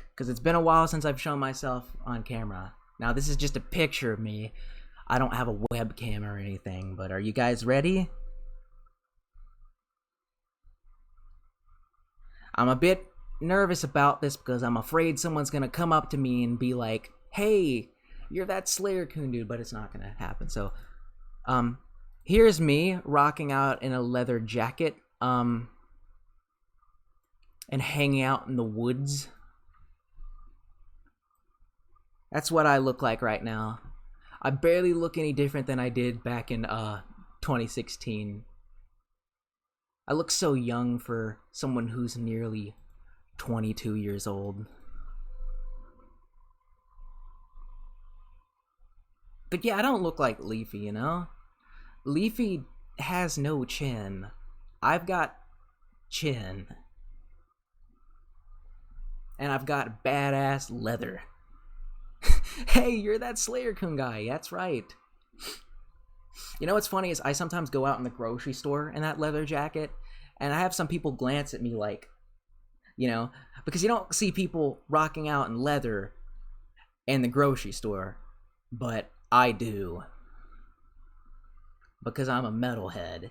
Because it's been a while since I've shown myself on camera. Now, this is just a picture of me. I don't have a webcam or anything, but are you guys ready? I'm a bit nervous about this because I'm afraid someone's gonna come up to me and be like, "Hey, you're that SlayerCoon dude," but it's not gonna happen. So, here's me rocking out in a leather jacket, and hanging out in the woods. That's what I look like right now. I barely look any different than I did back in 2016. I look so young for someone who's nearly 22 years old. But yeah, I don't look like Leafy, you know? Leafy has no chin. I've got chin. And I've got badass leather. Hey, you're that SlayerCoon guy. That's right. You know what's funny is I sometimes go out in the grocery store in that leather jacket, and I have some people glance at me like, you know, because you don't see people rocking out in leather in the grocery store, but I do. Because I'm a metalhead.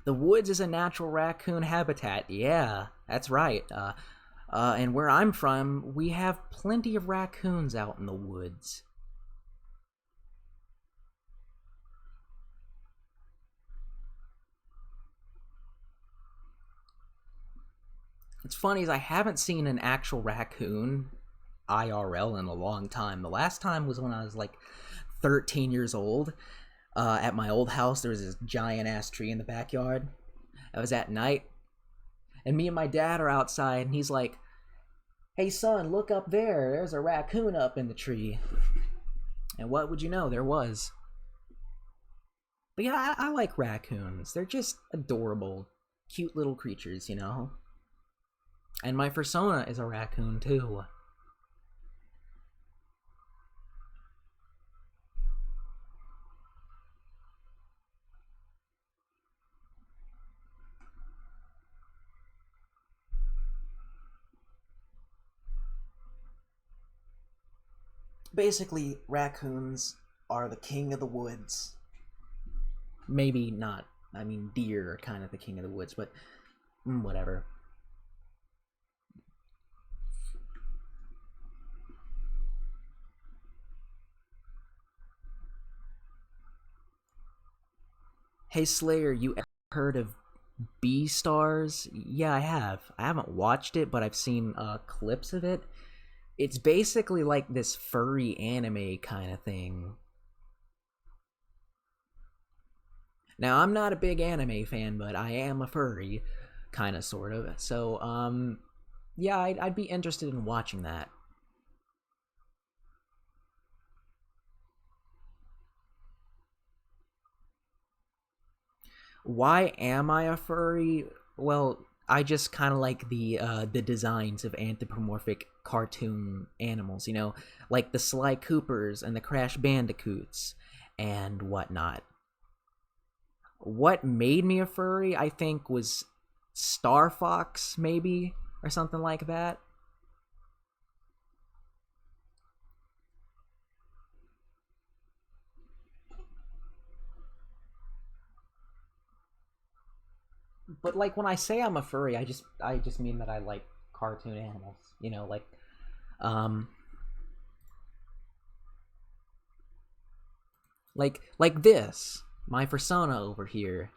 The woods is a natural raccoon habitat. Yeah, that's right. And where I'm from, we have plenty of raccoons out in the woods. What's funny is I haven't seen an actual raccoon IRL in a long time. The last time was when I was like 13 years old. At my old house, there was this giant-ass tree in the backyard. It was at night. And me and my dad are outside, and he's like, "Hey, son, look up there. There's a raccoon up in the tree." And what would you know? There was. But yeah, I like raccoons. They're just adorable, cute little creatures, you know? And my persona is a raccoon too. Basically, raccoons are the king of the woods. Maybe not. I mean, deer are kind of the king of the woods, but whatever. Hey Slayer, you ever heard of B-Stars? Yeah, I have. I haven't watched it, but I've seen clips of it. It's basically like this furry anime kind of thing. Now, I'm not a big anime fan, but I am a furry, kind of, sort of. So, yeah, I'd be interested in watching that. Why am I a furry? Well, I just kind of like the designs of anthropomorphic cartoon animals, you know, like the Sly Coopers and the Crash Bandicoots and whatnot. What made me a furry, I think, was Star Fox, maybe, or something like that. But like when I say I'm a furry, I just mean that I like cartoon animals, you know, um like this, my persona over here.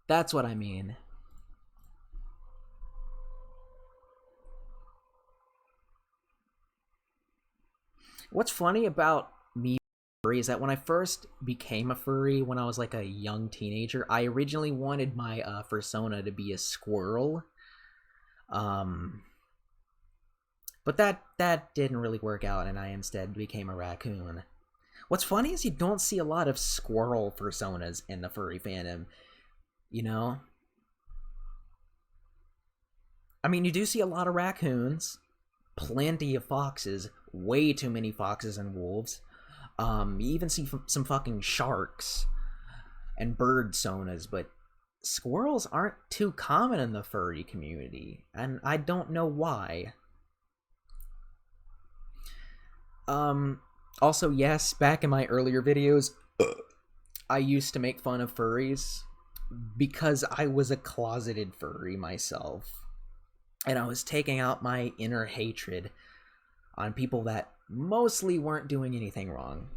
That's what I mean. What's funny about me furry is that when I first became a furry when I was like a young teenager, I originally wanted my persona to be a squirrel. Um but that didn't really work out and I instead became a raccoon. What's funny is you don't see a lot of squirrel personas in the furry fandom, you know? I mean, you do see a lot of raccoons, plenty of foxes, way too many foxes and wolves. You even see some fucking sharks and bird sonas, but squirrels aren't too common in the furry community, and I don't know why. Also, yes, back in my earlier videos, I used to make fun of furries because I was a closeted furry myself. And I was taking out my inner hatred on people that mostly weren't doing anything wrong.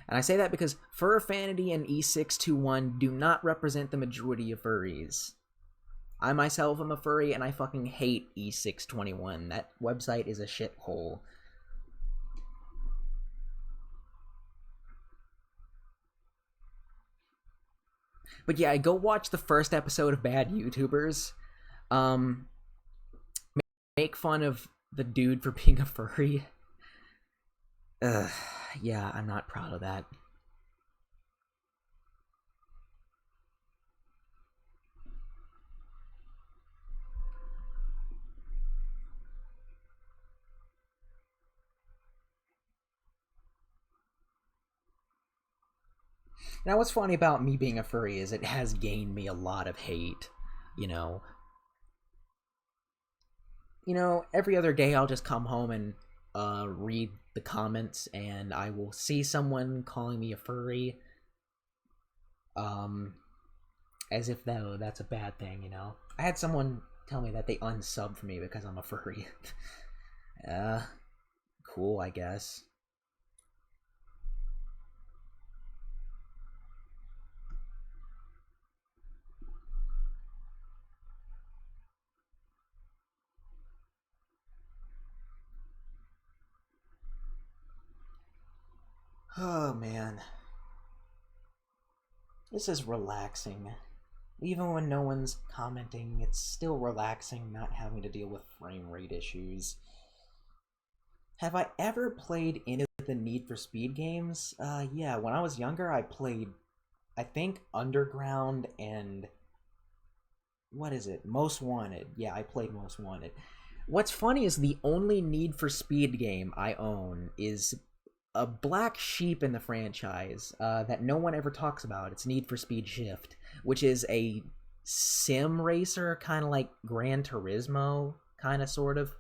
And I say that because Furfanity and E621 do not represent the majority of furries. I myself am a furry and I fucking hate E621. That website is a shithole. But yeah, go watch the first episode of Bad YouTubers. Um, make fun of the dude for being a furry. Ugh, yeah, I'm not proud of that. Now, what's funny about me being a furry is it has gained me a lot of hate. You know, every other day I'll just come home and read the comments, and I will see someone calling me a furry, um, as if though that's a bad thing. You know, I had someone tell me that they unsubbed me because I'm a furry. uh, cool, I guess. Oh man, this is relaxing. Even when no one's commenting, it's still relaxing not having to deal with frame rate issues. Have I ever played any of the Need for Speed games? Yeah, when I was younger, I played, I think, Underground and what is it? Most Wanted. Yeah, I played Most Wanted. What's funny is the only Need for Speed game I own is a black sheep in the franchise that no one ever talks about. It's Need for Speed Shift, which is a sim racer, kind of like Gran Turismo, kind of sort of.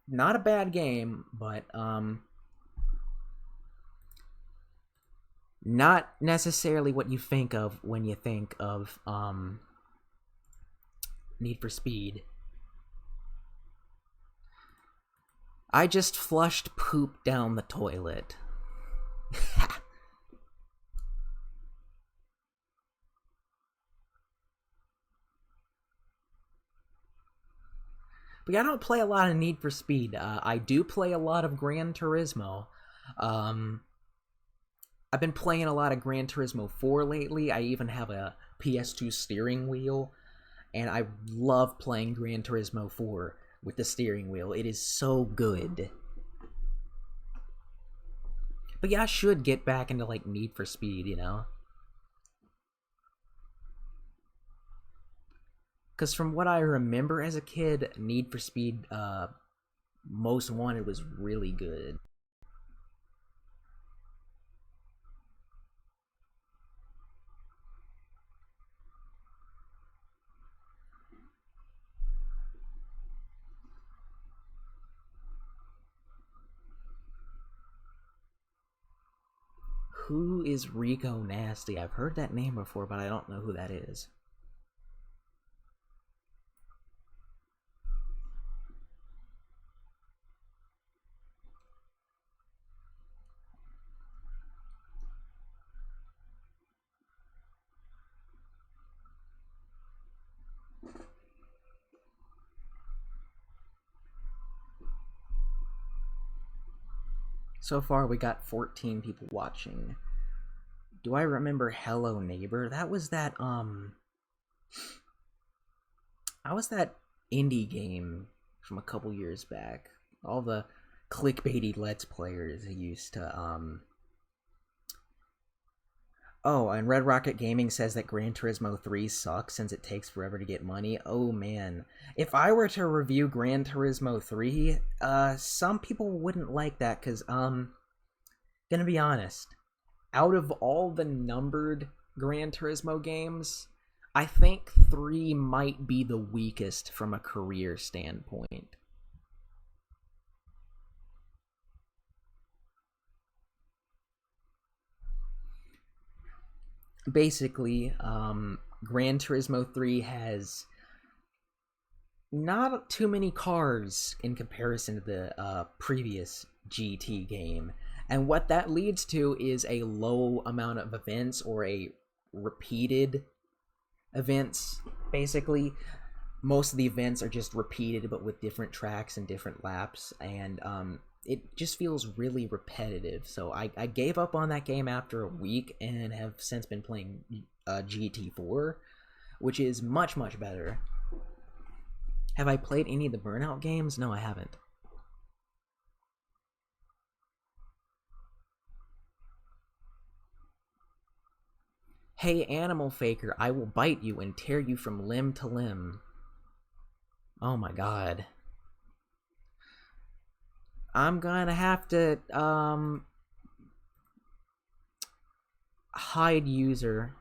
Not a bad game, but not necessarily what you think of when you think of Need for Speed. I just flushed poop down the toilet. But yeah, I don't play a lot of Need for Speed. I do play a lot of Gran Turismo. I've been playing a lot of Gran Turismo 4 lately. I even have a PS2 steering wheel. And I love playing Gran Turismo 4 with the steering wheel. It is so good. But yeah, I should get back into like Need for Speed, you know? Because from what I remember as a kid, Need for Speed Most Wanted was really good. Who is Rico Nasty? I've heard that name before, but I don't know who that is. So far, we got 14 people watching. Do I remember Hello Neighbor? That was that indie game from a couple years back. All the clickbaity Let's Players used to Oh, and Red Rocket Gaming says that Gran Turismo 3 sucks since it takes forever to get money. Oh man. If I were to review Gran Turismo 3, some people wouldn't like that, cause gonna be honest, out of all the numbered Gran Turismo games, I think 3 might be the weakest from a career standpoint. Basically, Gran Turismo 3 has not too many cars in comparison to the previous GT game. And what that leads to is a low amount of events, or a repeated events, basically. Most of the events are just repeated, but with different tracks and different laps, and it just feels really repetitive. So I gave up on that game after a week, and have since been playing GT4, which is much, much better. Have I played any of the Burnout games? No, I haven't. Hey, Animal Faker, I will bite you and tear you from limb to limb. Oh my god. I'm gonna have to, hide user.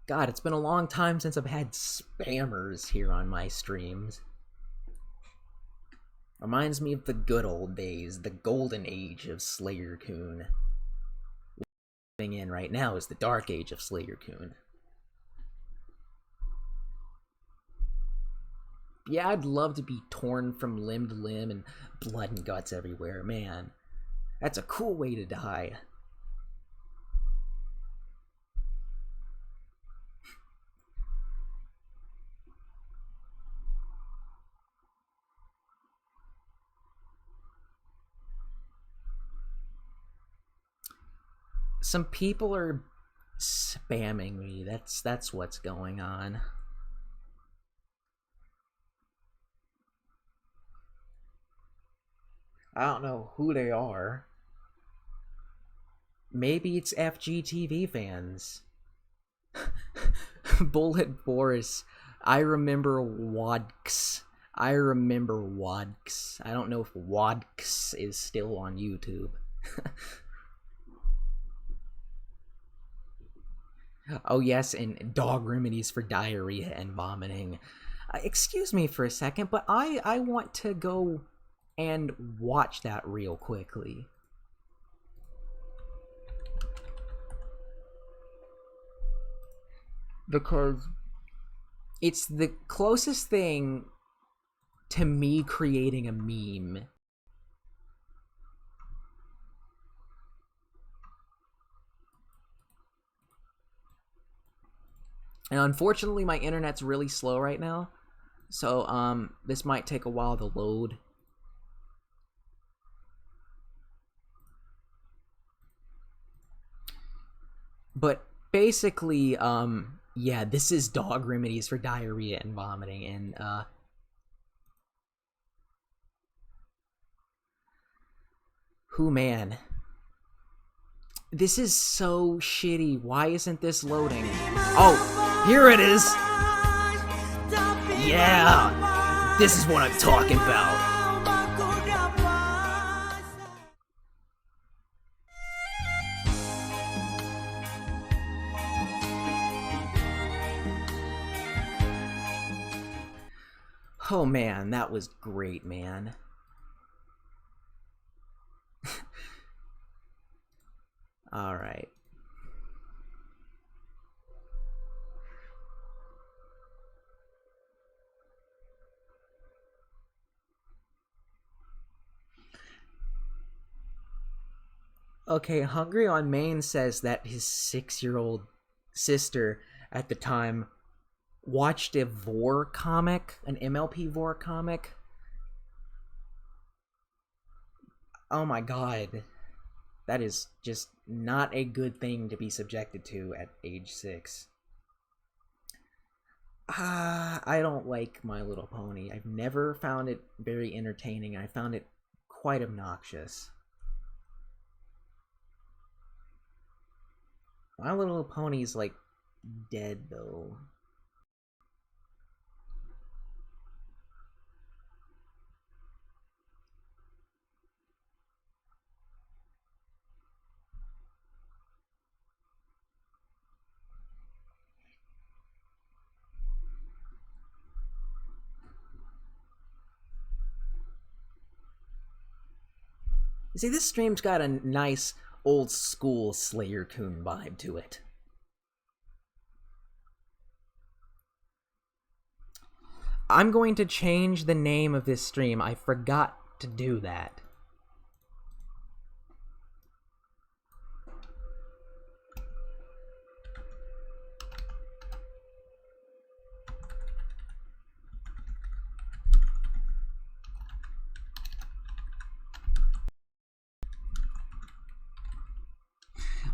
God, it's been a long time since I've had spammers here on my streams. Reminds me of the good old days, the golden age of SlayerCoon. Living in right now is the dark age of SlayerCoon. Yeah, I'd love to be torn from limb to limb and blood and guts everywhere, man. That's a cool way to die. Some people are spamming me. That's what's going on. I don't know who they are. Maybe it's FGTV fans. Bullet Boris. I remember Wadks. I remember Wadks. I don't know if Wadks is still on YouTube. Oh yes, and dog remedies for diarrhea and vomiting. Excuse me for a second, but I want to go and watch that real quickly. Because it's the closest thing to me creating a meme. And unfortunately, my internet's really slow right now, so this might take a while to load. But basically, yeah, this is dog remedies for diarrhea and vomiting, and man, this is so shitty. Why isn't this loading? Oh, here it is. Yeah, this is what I'm talking about. Oh man, that was great, man. All right. Okay, Hungry on Main says that his 6-year-old sister at the time watched a Vor comic, an MLP Vor comic. Oh my god. That is just not a good thing to be subjected to at age 6. I don't like My Little Pony. I've never found it very entertaining. I found it quite obnoxious. My Little Pony's like dead though. See, this stream's got a nice old school SlayerCoon vibe to it. I'm going to change the name of this stream. I forgot to do that.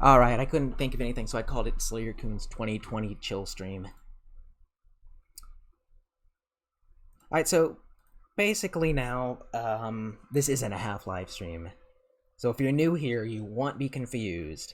Alright, I couldn't think of anything, so I called it SlayerCoon's 2020 Chill Stream. Alright, so basically now, this isn't a Half-Life stream. So if you're new here, you won't be confused.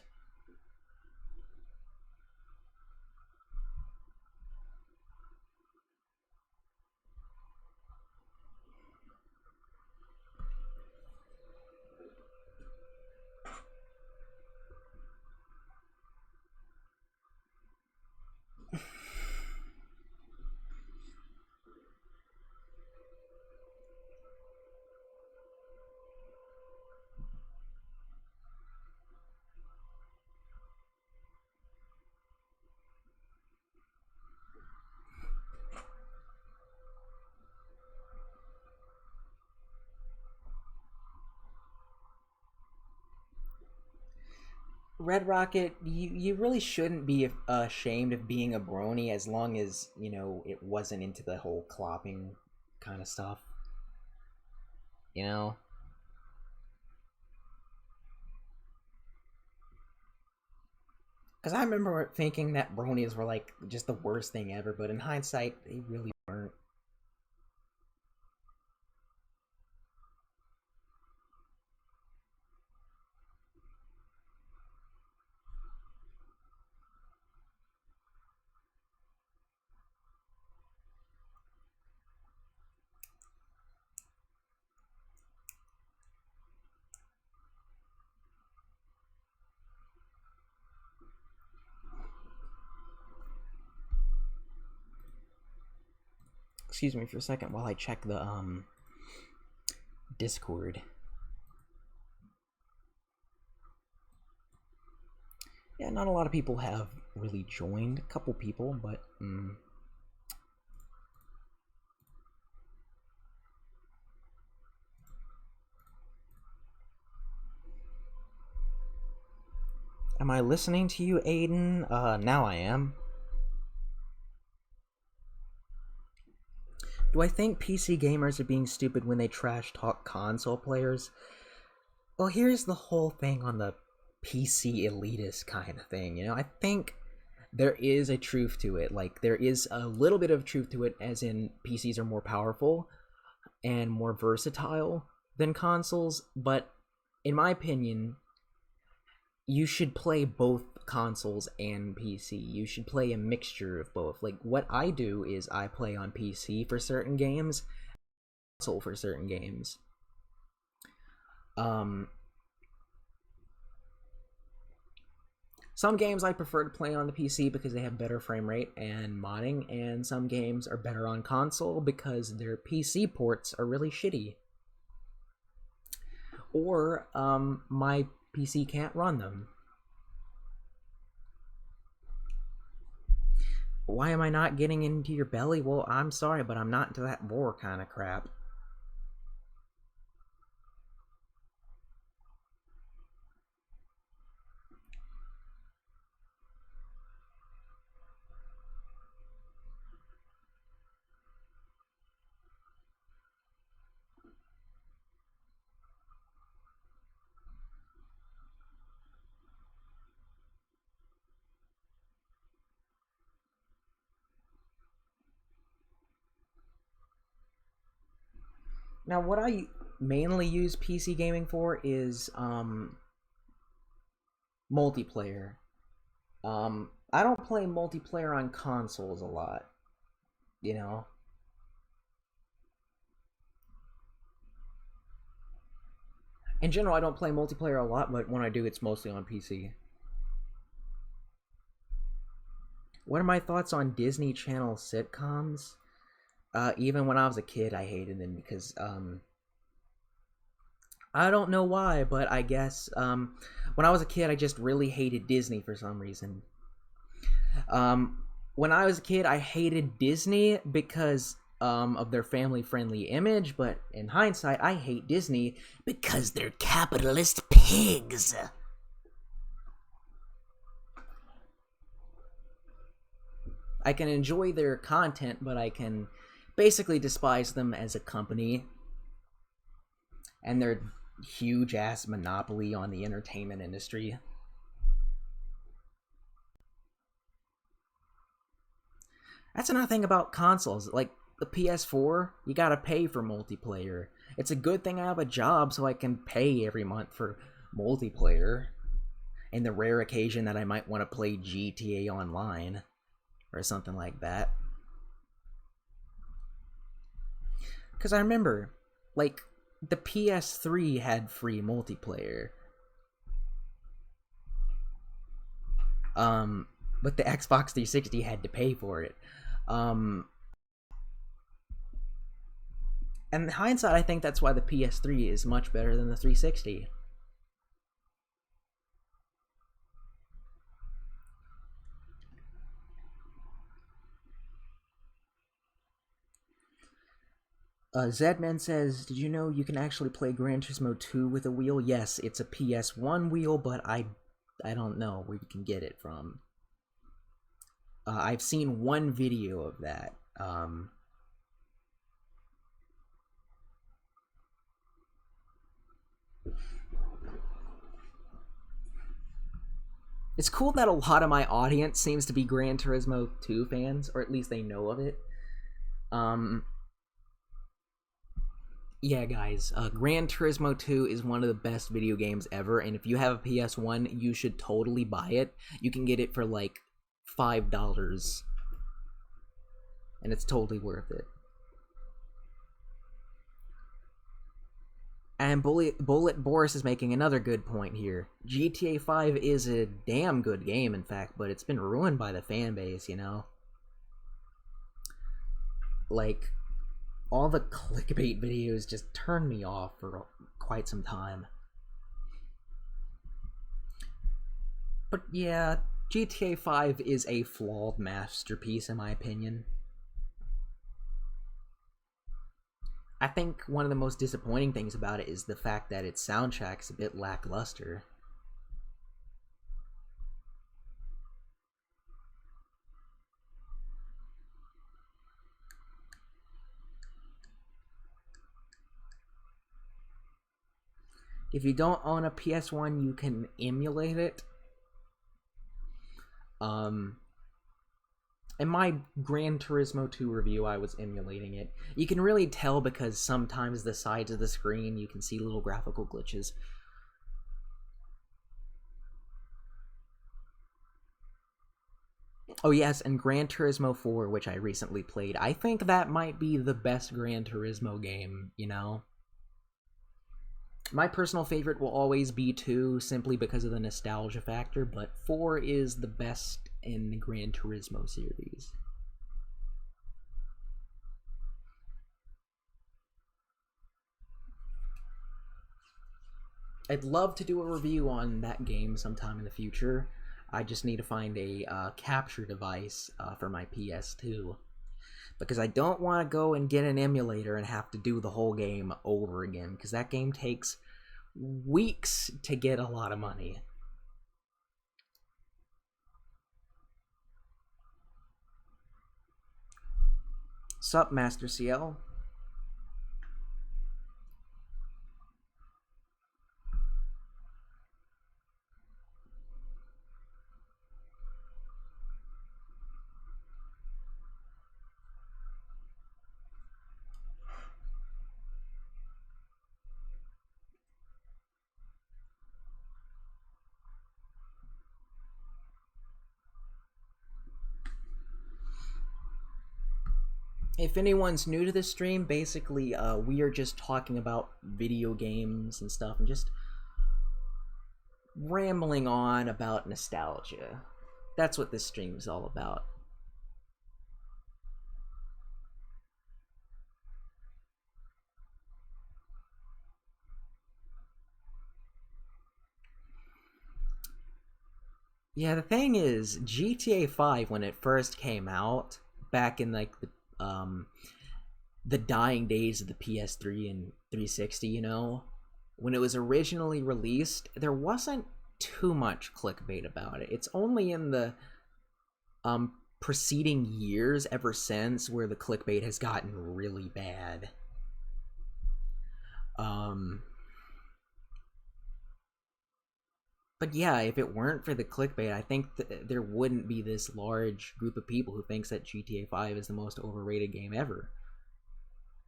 Red Rocket, you really shouldn't be ashamed of being a brony as long as, you know, it wasn't into the whole clopping kind of stuff. You know? Because I remember thinking that bronies were, like, just the worst thing ever, but in hindsight, they really weren't. excuse me for a second while I check the Discord. Yeah, not a lot of people have really joined. A couple people, but am I listening to you, Aiden? Now I am. Do I think PC gamers are being stupid when they trash talk console players? Well, here's the whole thing on the PC elitist kind of thing, you know? I think there is a truth to it. Like, there is a little bit of truth to it, as in PCs are more powerful and more versatile than consoles, but in my opinion, you should play both consoles and PC. You should play a mixture of both. Like, what I do is I play on PC for certain games, console for certain games. Some games I prefer to play on the PC because they have better frame rate and modding, and some games are better on console because their PC ports are really shitty. Or, my PC can't run them. Why am I not getting into your belly? Well, I'm sorry, but I'm not into that boar kind of crap. Now, what I mainly use PC gaming for is multiplayer. I don't play multiplayer on consoles a lot, you know? In general, I don't play multiplayer a lot, but when I do, it's mostly on PC. What are my thoughts on Disney Channel sitcoms? Even when I was a kid, I hated them because, I don't know why, but I guess, when I was a kid, I just really hated Disney for some reason. When I was a kid, I hated Disney because, of their family-friendly image, but in hindsight, I hate Disney because they're capitalist pigs. I can enjoy their content, but I can basically despise them as a company and their huge-ass monopoly on the entertainment industry. That's another thing about consoles. Like, the PS4, you gotta pay for multiplayer. It's a good thing I have a job so I can pay every month for multiplayer. And the rare occasion that I might want to play GTA Online or something like that. Because I remember, like, the PS3 had free multiplayer. But the Xbox 360 had to pay for it. And in hindsight, I think that's why the PS3 is much better than the 360. Zedman says, did you know you can actually play Gran Turismo 2 with a wheel? Yes, it's a PS1 wheel, but I don't know where you can get it from. I've seen one video of that. It's cool that a lot of my audience seems to be Gran Turismo 2 fans, or at least they know of it. Yeah, guys, Gran Turismo 2 is one of the best video games ever, and if you have a PS1, you should totally buy it. You can get it for, like, $5. And it's totally worth it. And Bullet Boris is making another good point here. GTA 5 is a damn good game, in fact, but it's been ruined by the fan base, you know? Like, all the clickbait videos just turned me off for quite some time. But yeah, GTA 5 is a flawed masterpiece in my opinion. I think one of the most disappointing things about it is the fact that its soundtrack's a bit lackluster. If you don't own a PS1, you can emulate it. In my Gran Turismo 2 review, I was emulating it. You can really tell because sometimes the sides of the screen, you can see little graphical glitches. Oh yes, and Gran Turismo 4, which I recently played. I think that might be the best Gran Turismo game, you know? My personal favorite will always be 2, simply because of the nostalgia factor, but 4 is the best in the Gran Turismo series. I'd love to do a review on that game sometime in the future. I just need to find a capture device for my PS2. Because I don't want to go and get an emulator and have to do the whole game over again, because that game takes weeks to get a lot of money. Sup, Master CL? If anyone's new to this stream, basically, we are just talking about video games and stuff, and just rambling on about nostalgia. That's what this stream is all about. Yeah, the thing is, GTA 5, when it first came out, back in like the dying days of the PS3 and 360, you know, when it was originally released, there wasn't too much clickbait about it. It's only in the preceding years ever since where the clickbait has gotten really bad. But yeah, if it weren't for the clickbait, I think there wouldn't be this large group of people who thinks that GTA 5 is the most overrated game ever.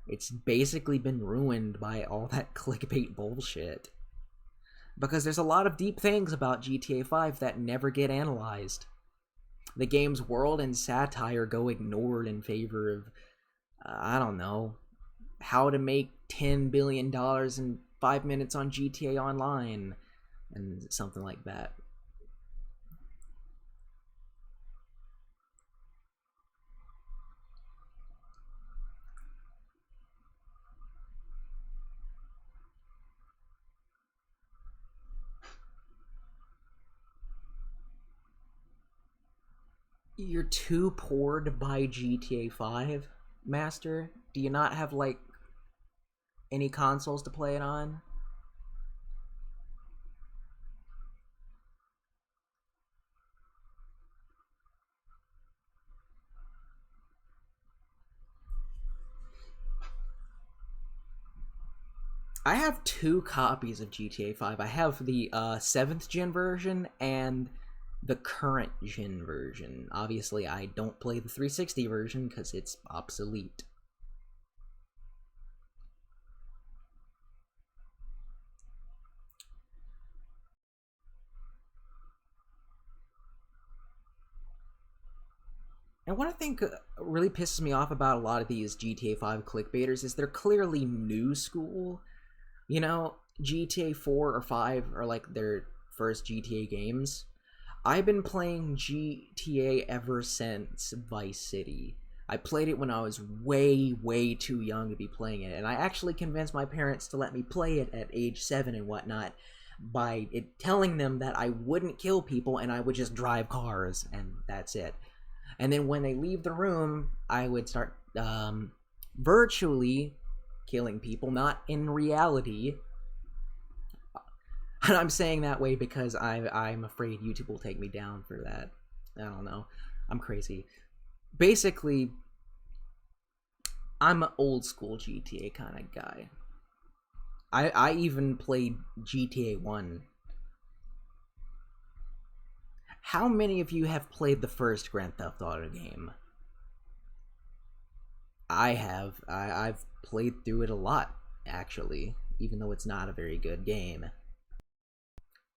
It's basically been ruined by all that clickbait bullshit. Because there's a lot of deep things about GTA 5 that never get analyzed. The game's world and satire go ignored in favor of, I don't know, how to make $10 billion in 5 minutes on GTA Online, and something like that. You're too poor to buy GTA 5, Master? Do you not have, like, any consoles to play it on? I have 2 copies of GTA 5. I have the 7th gen version and the current gen version. Obviously, I don't play the 360 version because it's obsolete. And what I think really pisses me off about a lot of these GTA 5 clickbaiters is they're clearly new school. You know, GTA 4 or 5 are like their first GTA games. I've been playing GTA ever since Vice City. I played it when I was way, way too young to be playing it, and I actually convinced my parents to let me play it at age 7 and whatnot by telling them that I wouldn't kill people and I would just drive cars, and that's it. And then when they leave the room, I would start virtually killing people, not in reality. And I'm saying that way because I'm afraid YouTube will take me down for that. I don't know. I'm crazy. Basically, I'm an old school GTA kind of guy. I even played GTA 1. How many of you have played the first Grand Theft Auto game? I have. I've played through it a lot, actually, even though it's not a very good game.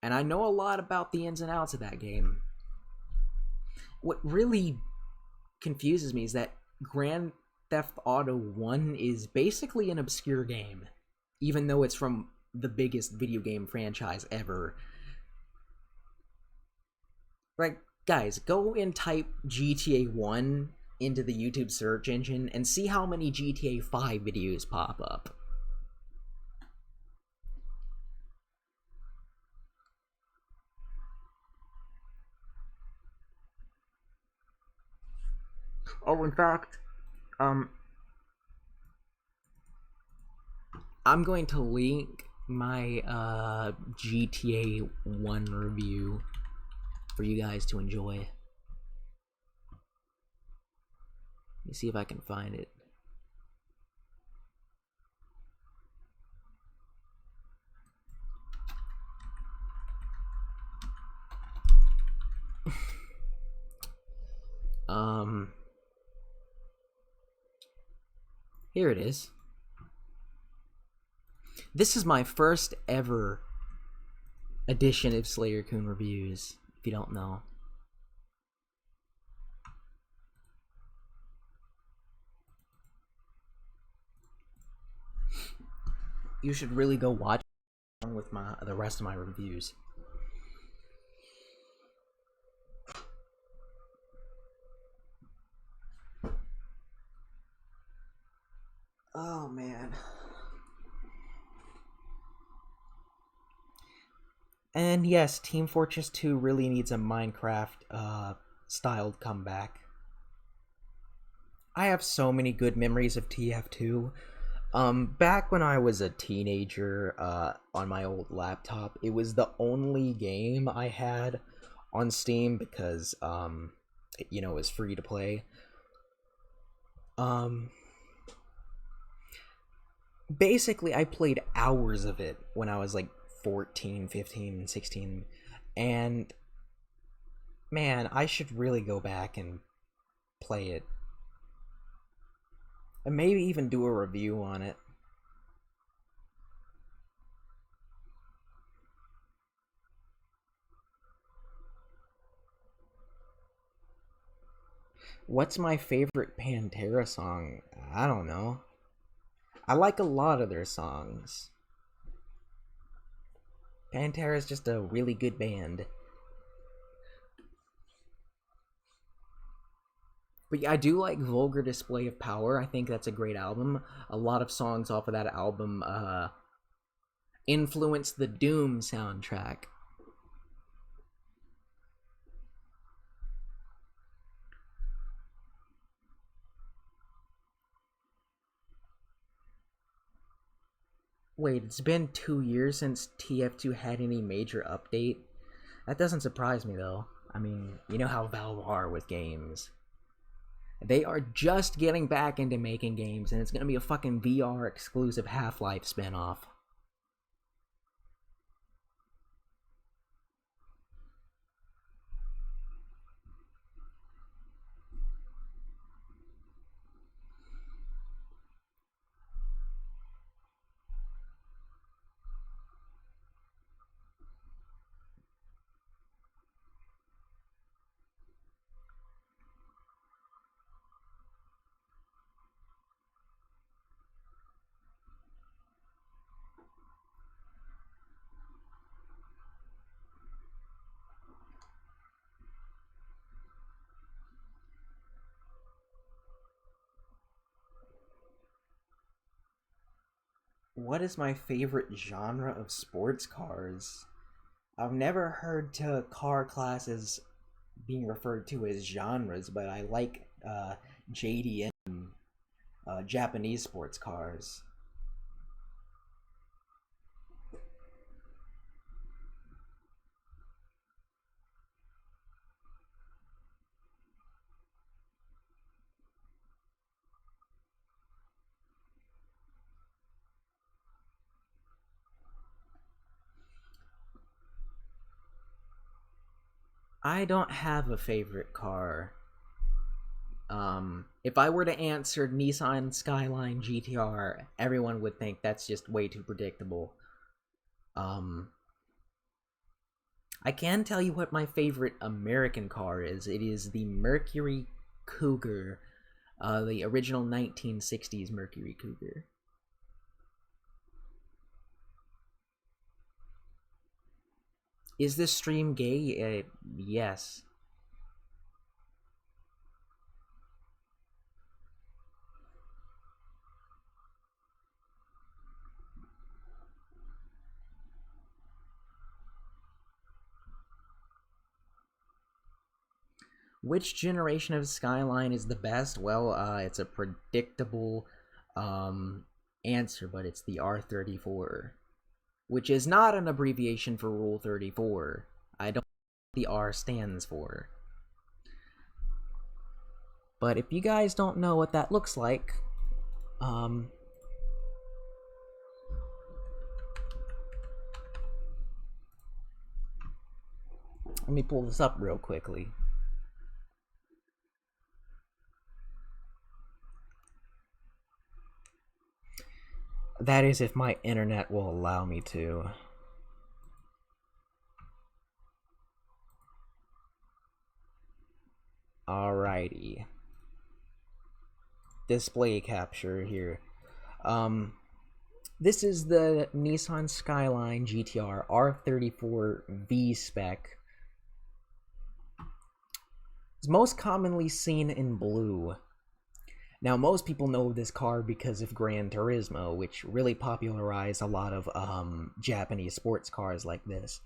And I know a lot about the ins and outs of that game. What really confuses me is that Grand Theft Auto 1 is basically an obscure game, even though it's from the biggest video game franchise ever. Like, guys, go and type GTA 1 into the YouTube search engine and see how many GTA 5 videos pop up. Oh, in fact, I'm going to link my GTA 1 review for you guys to enjoy. Let me see if I can find it. Here it is. This is my first ever edition of SlayerCoon reviews, if you don't know. You should really go watch it along with the rest of my reviews. Oh man. And yes, Team Fortress 2 really needs a Minecraft styled comeback. I have so many good memories of TF2. Back when I was a teenager, on my old laptop, it was the only game I had on Steam because, you know, it was free to play. Basically, I played hours of it when I was like 14, 15, 16, and man, I should really go back and play it. And maybe even do a review on it. What's my favorite Pantera song? I don't know. I like a lot of their songs. Pantera is just a really good band. But yeah, I do like Vulgar Display of Power. I think that's a great album. A lot of songs off of that album influenced the Doom soundtrack. Wait, it's been 2 years since TF2 had any major update? That doesn't surprise me, though. I mean, you know how Valve are with games. They are just getting back into making games, and it's gonna be a fucking VR exclusive Half-Life spinoff. What is my favorite genre of sports cars? I've never heard to car classes being referred to as genres, but I like JDM, Japanese sports cars. I don't have a favorite car. If I were to answer Nissan Skyline GTR, everyone would think that's just way too predictable. Um, I can tell you what my favorite American car is. It is the Mercury Cougar, the original 1960s Mercury Cougar. Is this stream gay? Yes. Which generation of Skyline is the best? Well, it's a predictable answer, but it's the R34, which is not an abbreviation for Rule 34. I don't know what the R stands for. But if you guys don't know what that looks like, let me pull this up real quickly. That is if my internet will allow me to. Alrighty. Display capture here. This is the Nissan Skyline GTR R34 V-Spec. It's most commonly seen in blue. Now, most people know this car because of Gran Turismo, which really popularized a lot of Japanese sports cars like this.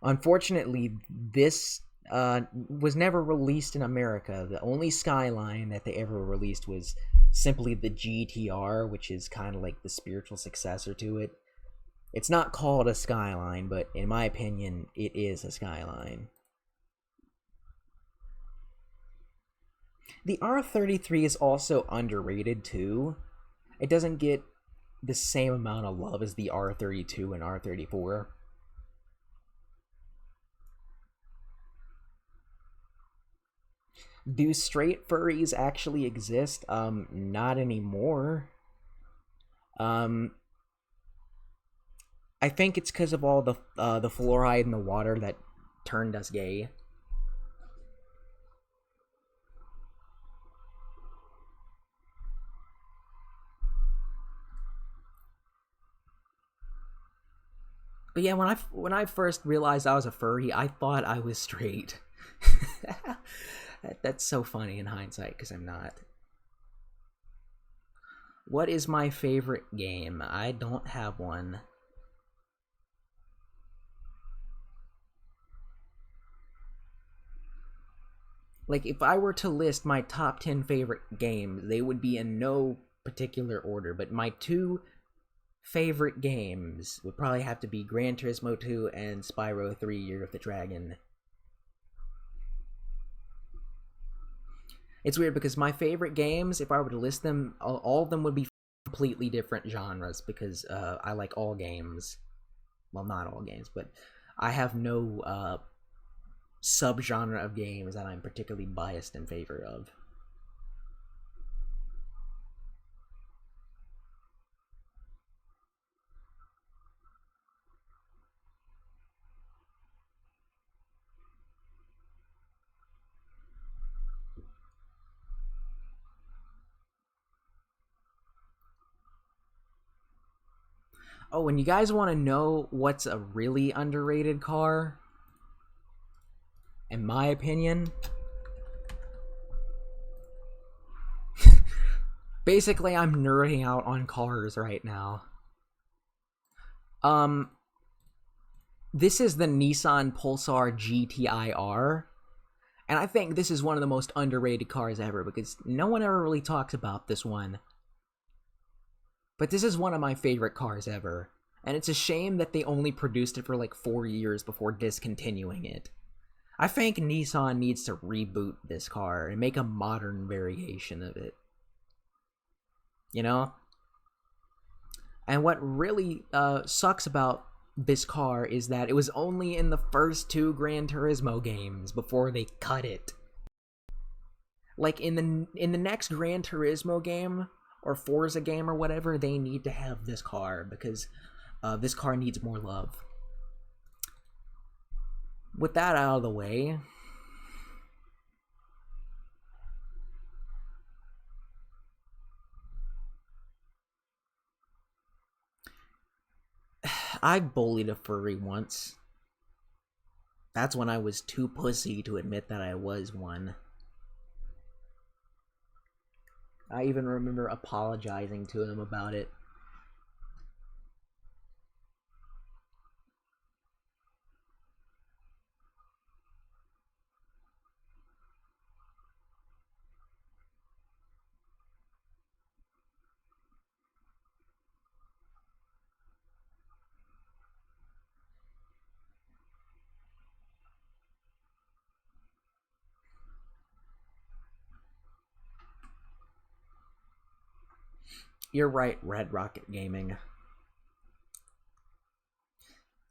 Unfortunately, this was never released in America. The only Skyline that they ever released was simply the GTR, which is kind of like the spiritual successor to it. It's not called a Skyline, but in my opinion, it is a Skyline. The R33 is also underrated too. It doesn't get the same amount of love as the R32 and R34. Do straight furries actually exist? Not anymore. I think it's because of all the fluoride in the water that turned us gay. But yeah, when I first realized I was a furry, I thought I was straight. That's so funny in hindsight, because I'm not. What is my favorite game? I don't have one. Like, if I were to list my top 10 favorite games, they would be in no particular order, but my two favorite games would probably have to be Gran Turismo 2 and Spyro 3 Year of the Dragon. It's weird because my favorite games, if I were to list them, all of them would be completely different genres because I like all games. Well, not all games, but I have no subgenre of games that I'm particularly biased in favor of. Oh, and you guys want to know what's a really underrated car? In my opinion? Basically, I'm nerding out on cars right now. This is the Nissan Pulsar GTI-R, and I think this is one of the most underrated cars ever because no one ever really talks about this one. But this is one of my favorite cars ever, and it's a shame that they only produced it for like 4 years before discontinuing it. I think Nissan needs to reboot this car and make a modern variation of it. You know? And what really sucks about this car is that it was only in the first 2 Gran Turismo games before they cut it. Like in the next Gran Turismo game or Forza game or whatever, they need to have this car because this car needs more love. With that out of the way, I bullied a furry once. That's when I was too pussy to admit that I was one. I even remember apologizing to him about it. You're right, Red Rocket Gaming.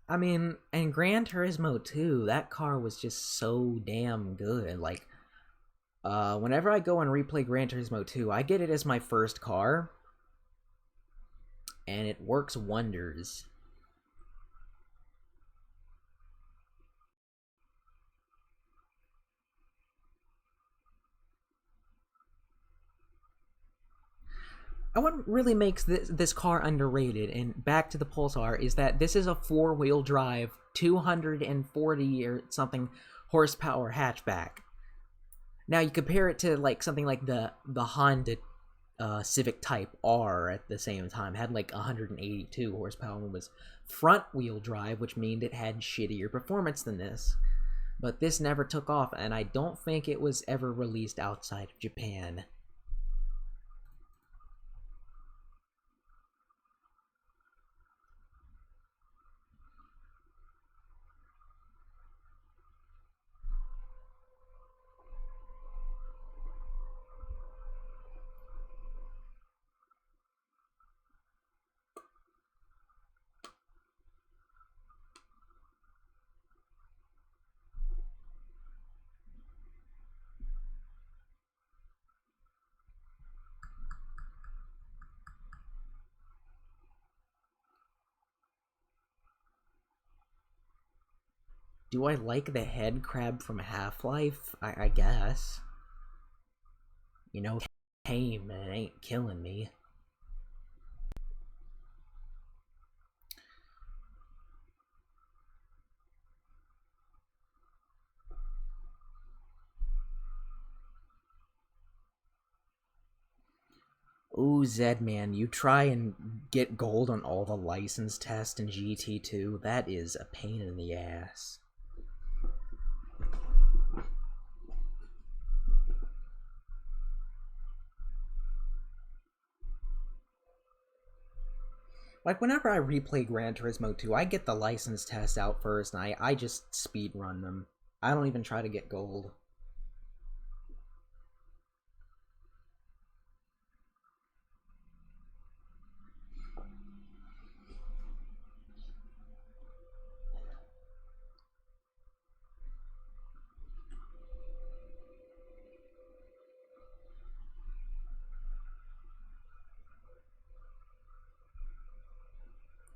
I mean, and Gran Turismo 2, that car was just so damn good. Like, whenever I go and replay Gran Turismo 2, I get it as my first car, and it works wonders. And what really makes this car underrated, and back to the Pulsar, is that this is a 4-wheel drive, 240 or something horsepower hatchback. Now you compare it to like something like the Honda Civic Type R at the same time, had like 182 horsepower and was front-wheel drive, which means it had shittier performance than this. But this never took off, and I don't think it was ever released outside of Japan. Do I like the head crab from Half-Life? I guess. You know, tame and it ain't killing me. Ooh, Zedman, you try and get gold on all the license tests in GT2. That is a pain in the ass. Like, whenever I replay Gran Turismo 2, I get the license test out first, and I just speedrun them. I don't even try to get gold.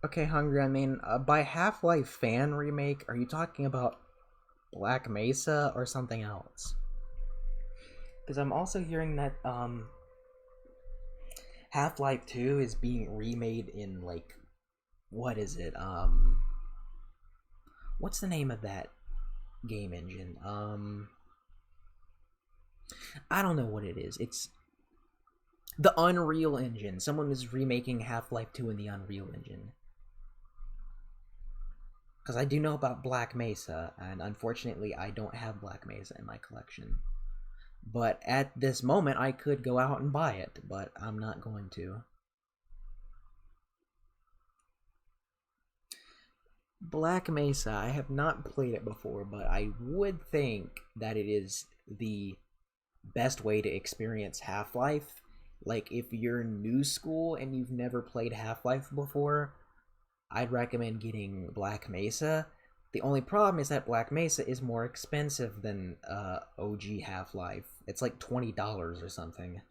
Okay, Hungry, I mean, by Half-Life fan remake, are you talking about Black Mesa or something else? Because I'm also hearing that, Half-Life 2 is being remade in, like, what is it, what's the name of that game engine? I don't know what it is. It's the Unreal Engine. Someone is remaking Half-Life 2 in the Unreal Engine. Because I do know about Black Mesa, and unfortunately I don't have Black Mesa in my collection. But at this moment I could go out and buy it, but I'm not going to. Black Mesa, I have not played it before, but I would think that it is the best way to experience Half-Life. Like, if you're new school and you've never played Half-Life before, I'd recommend getting Black Mesa. The only problem is that Black Mesa is more expensive than OG Half-Life. It's like $20 or something.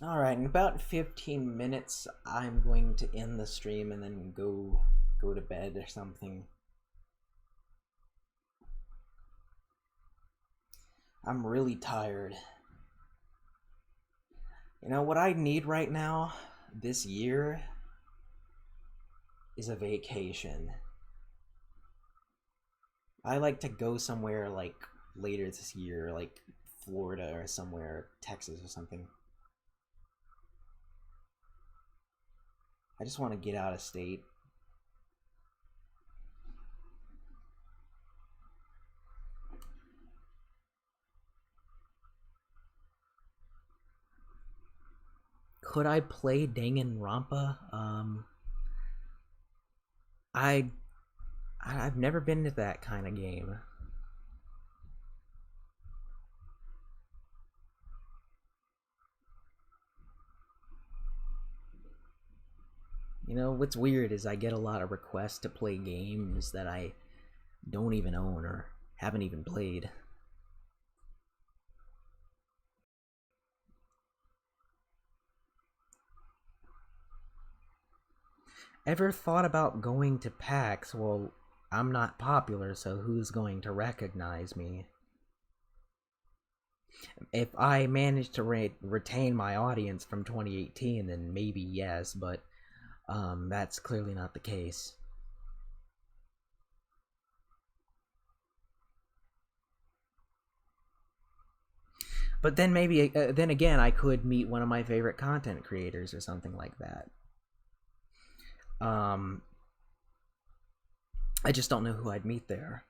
Alright, in about 15 minutes, I'm going to end the stream and then go to bed or something. I'm really tired. You know, what I need right now, this year, is a vacation. I like to go somewhere, like, later this year, like Florida or somewhere, Texas or something. I just want to get out of state. Could I play Danganronpa? I've never been to that kind of game. You know, what's weird is I get a lot of requests to play games that I don't even own or haven't even played. Ever thought about going to PAX? Well, I'm not popular, so who's going to recognize me? If I manage to retain my audience from 2018, then maybe yes, but that's clearly not the case. But then maybe, then again, I could meet one of my favorite content creators or something like that. I just don't know who I'd meet there.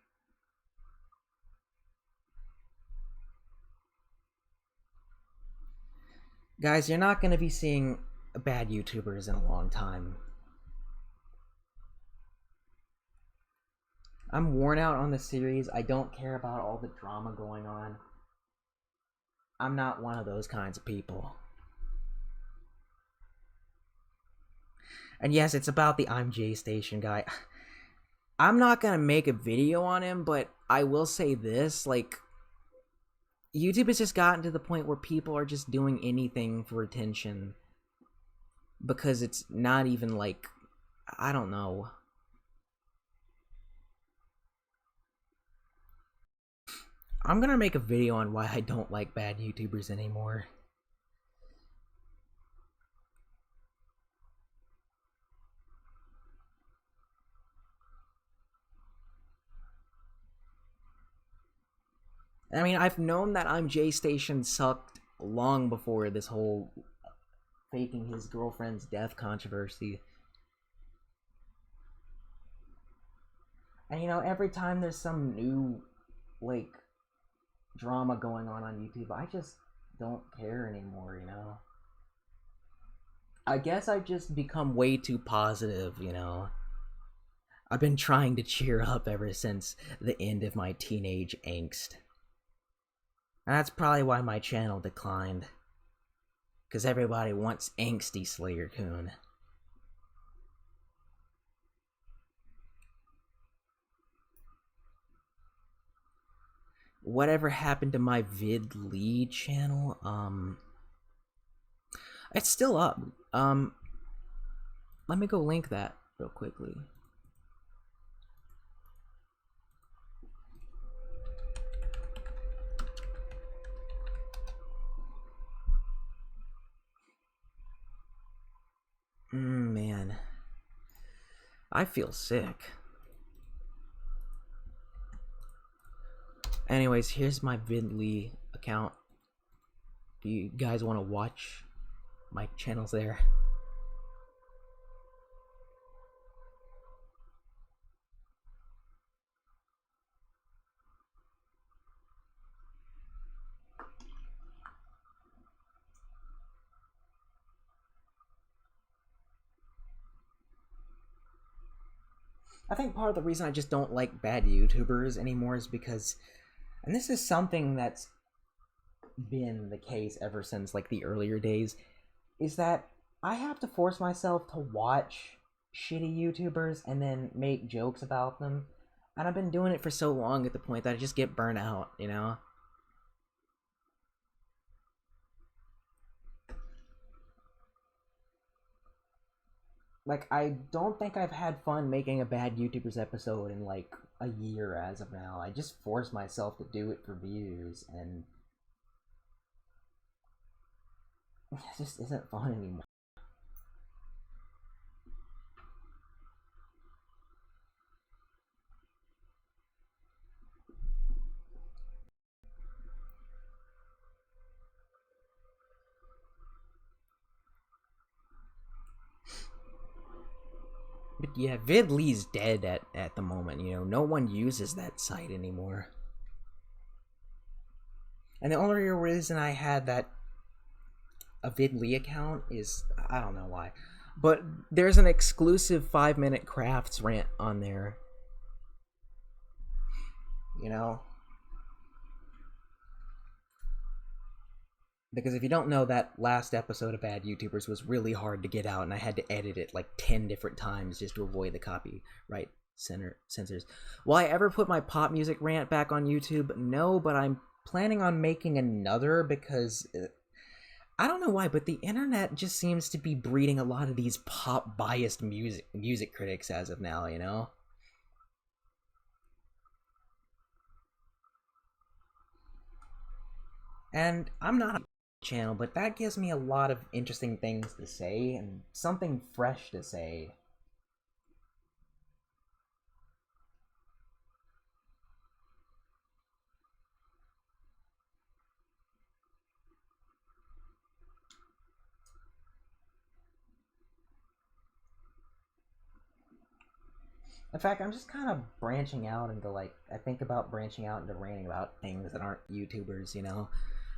Guys, you're not going to be seeing bad YouTubers in a long time. I'm worn out on the series. I don't care about all the drama going on. I'm not one of those kinds of people. And yes, it's about the I'm J Station guy. I'm not gonna make a video on him, but I will say this, like, YouTube has just gotten to the point where people are just doing anything for attention. Because it's not even like, I don't know. I'm gonna make a video on why I don't like bad YouTubers anymore. I mean, I've known that I'm J Station sucked long before this whole faking his girlfriend's death controversy. And you know, every time there's some new, like, drama going on YouTube, I just don't care anymore, you know? I guess I've just become way too positive, you know? I've been trying to cheer up ever since the end of my teenage angst. And that's probably why my channel declined. Because everybody wants angsty SlayerCoon. Whatever happened to my VidLee channel? It's still up. Let me go link that real quickly. Man. I feel sick. Anyways, here's my Vidly account. Do you guys want to watch? My channel's there. I think part of the reason I just don't like bad YouTubers anymore is because, and this is something that's been the case ever since like the earlier days, is that I have to force myself to watch shitty YouTubers and then make jokes about them. And I've been doing it for so long at the point that I just get burnt out, you know? Like, I don't think I've had fun making a bad YouTubers episode in like a year as of now. I just force myself to do it for views, and it just isn't fun anymore. But yeah, Vidly's dead at the moment, you know. No one uses that site anymore. And the only real reason I had that a Vidly account is, I don't know why. But there's an exclusive 5-minute crafts rant on there. You know? Because if you don't know, that last episode of Bad YouTubers was really hard to get out, and I had to edit it like 10 different times just to avoid the copyright censors. Will I ever put my pop music rant back on YouTube? No, but I'm planning on making another because I don't know why, but the internet just seems to be breeding a lot of these pop biased music critics as of now, you know? And I'm not a channel, but that gives me a lot of interesting things to say and something fresh to say. In fact, I'm just kind of branching out into like, I think about branching out into ranting about things that aren't YouTubers, you know?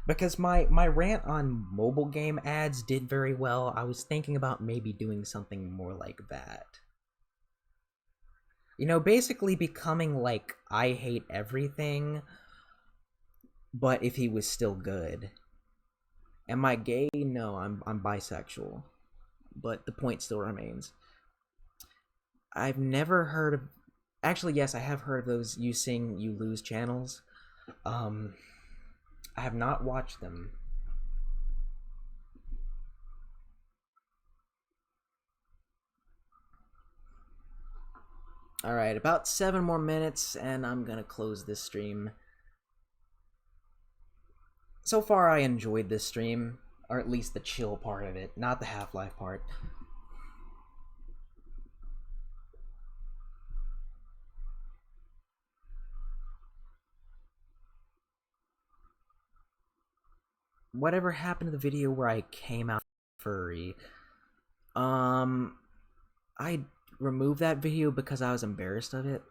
Because my rant on mobile game ads did very well. I was thinking about maybe doing something more like that. You know, basically becoming like I hate everything, but if he was still good. Am I gay? No, I'm bisexual. But the point still remains. I've never heard of, actually yes, I have heard of those You Sing You Lose channels. I have not watched them. Alright, about 7 more minutes and I'm gonna close this stream. So far I enjoyed this stream, or at least the chill part of it, not the Half-Life part. Whatever happened to the video where I came out furry? I removed that video because I was embarrassed of it.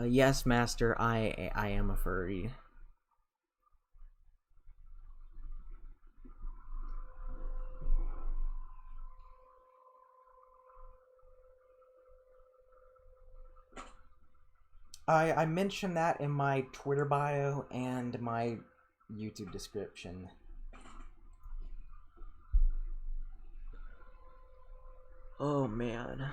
Yes, Master, I am a furry. I mentioned that in my Twitter bio and my YouTube description. Oh man.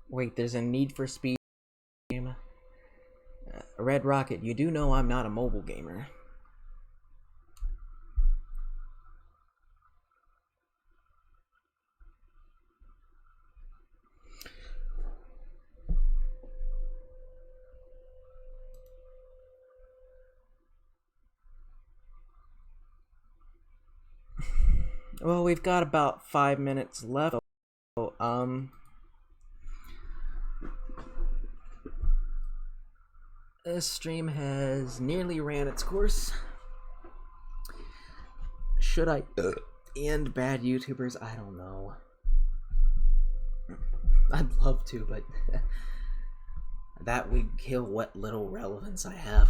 Wait, there's a Need for Speed game. Red Rocket, you do know I'm not a mobile gamer. Well, we've got about 5 minutes left. So, this stream has nearly ran its course. Should I end bad YouTubers? I don't know. I'd love to, but that would kill what little relevance I have.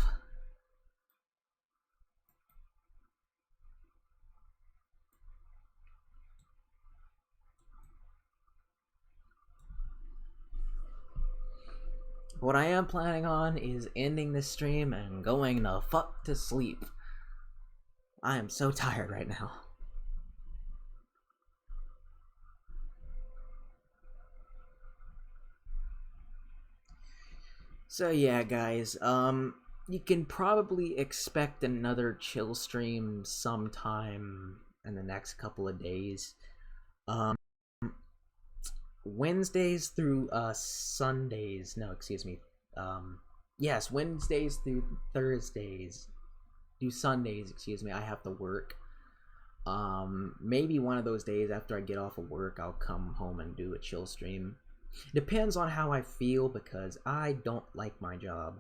What I am planning on is ending this stream and going the fuck to sleep. I am so tired right now. So yeah, guys, you can probably expect another chill stream sometime in the next couple of days. Wednesdays through Sundays. No, excuse me. Yes, Wednesdays through Thursdays. Do Sundays, excuse me. I have to work. Maybe one of those days after I get off of work, I'll come home and do a chill stream. Depends on how I feel because I don't like my job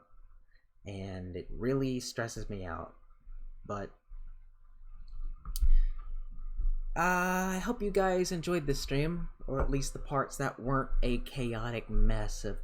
and it really stresses me out. But I hope you guys enjoyed this stream, or at least the parts that weren't a chaotic mess of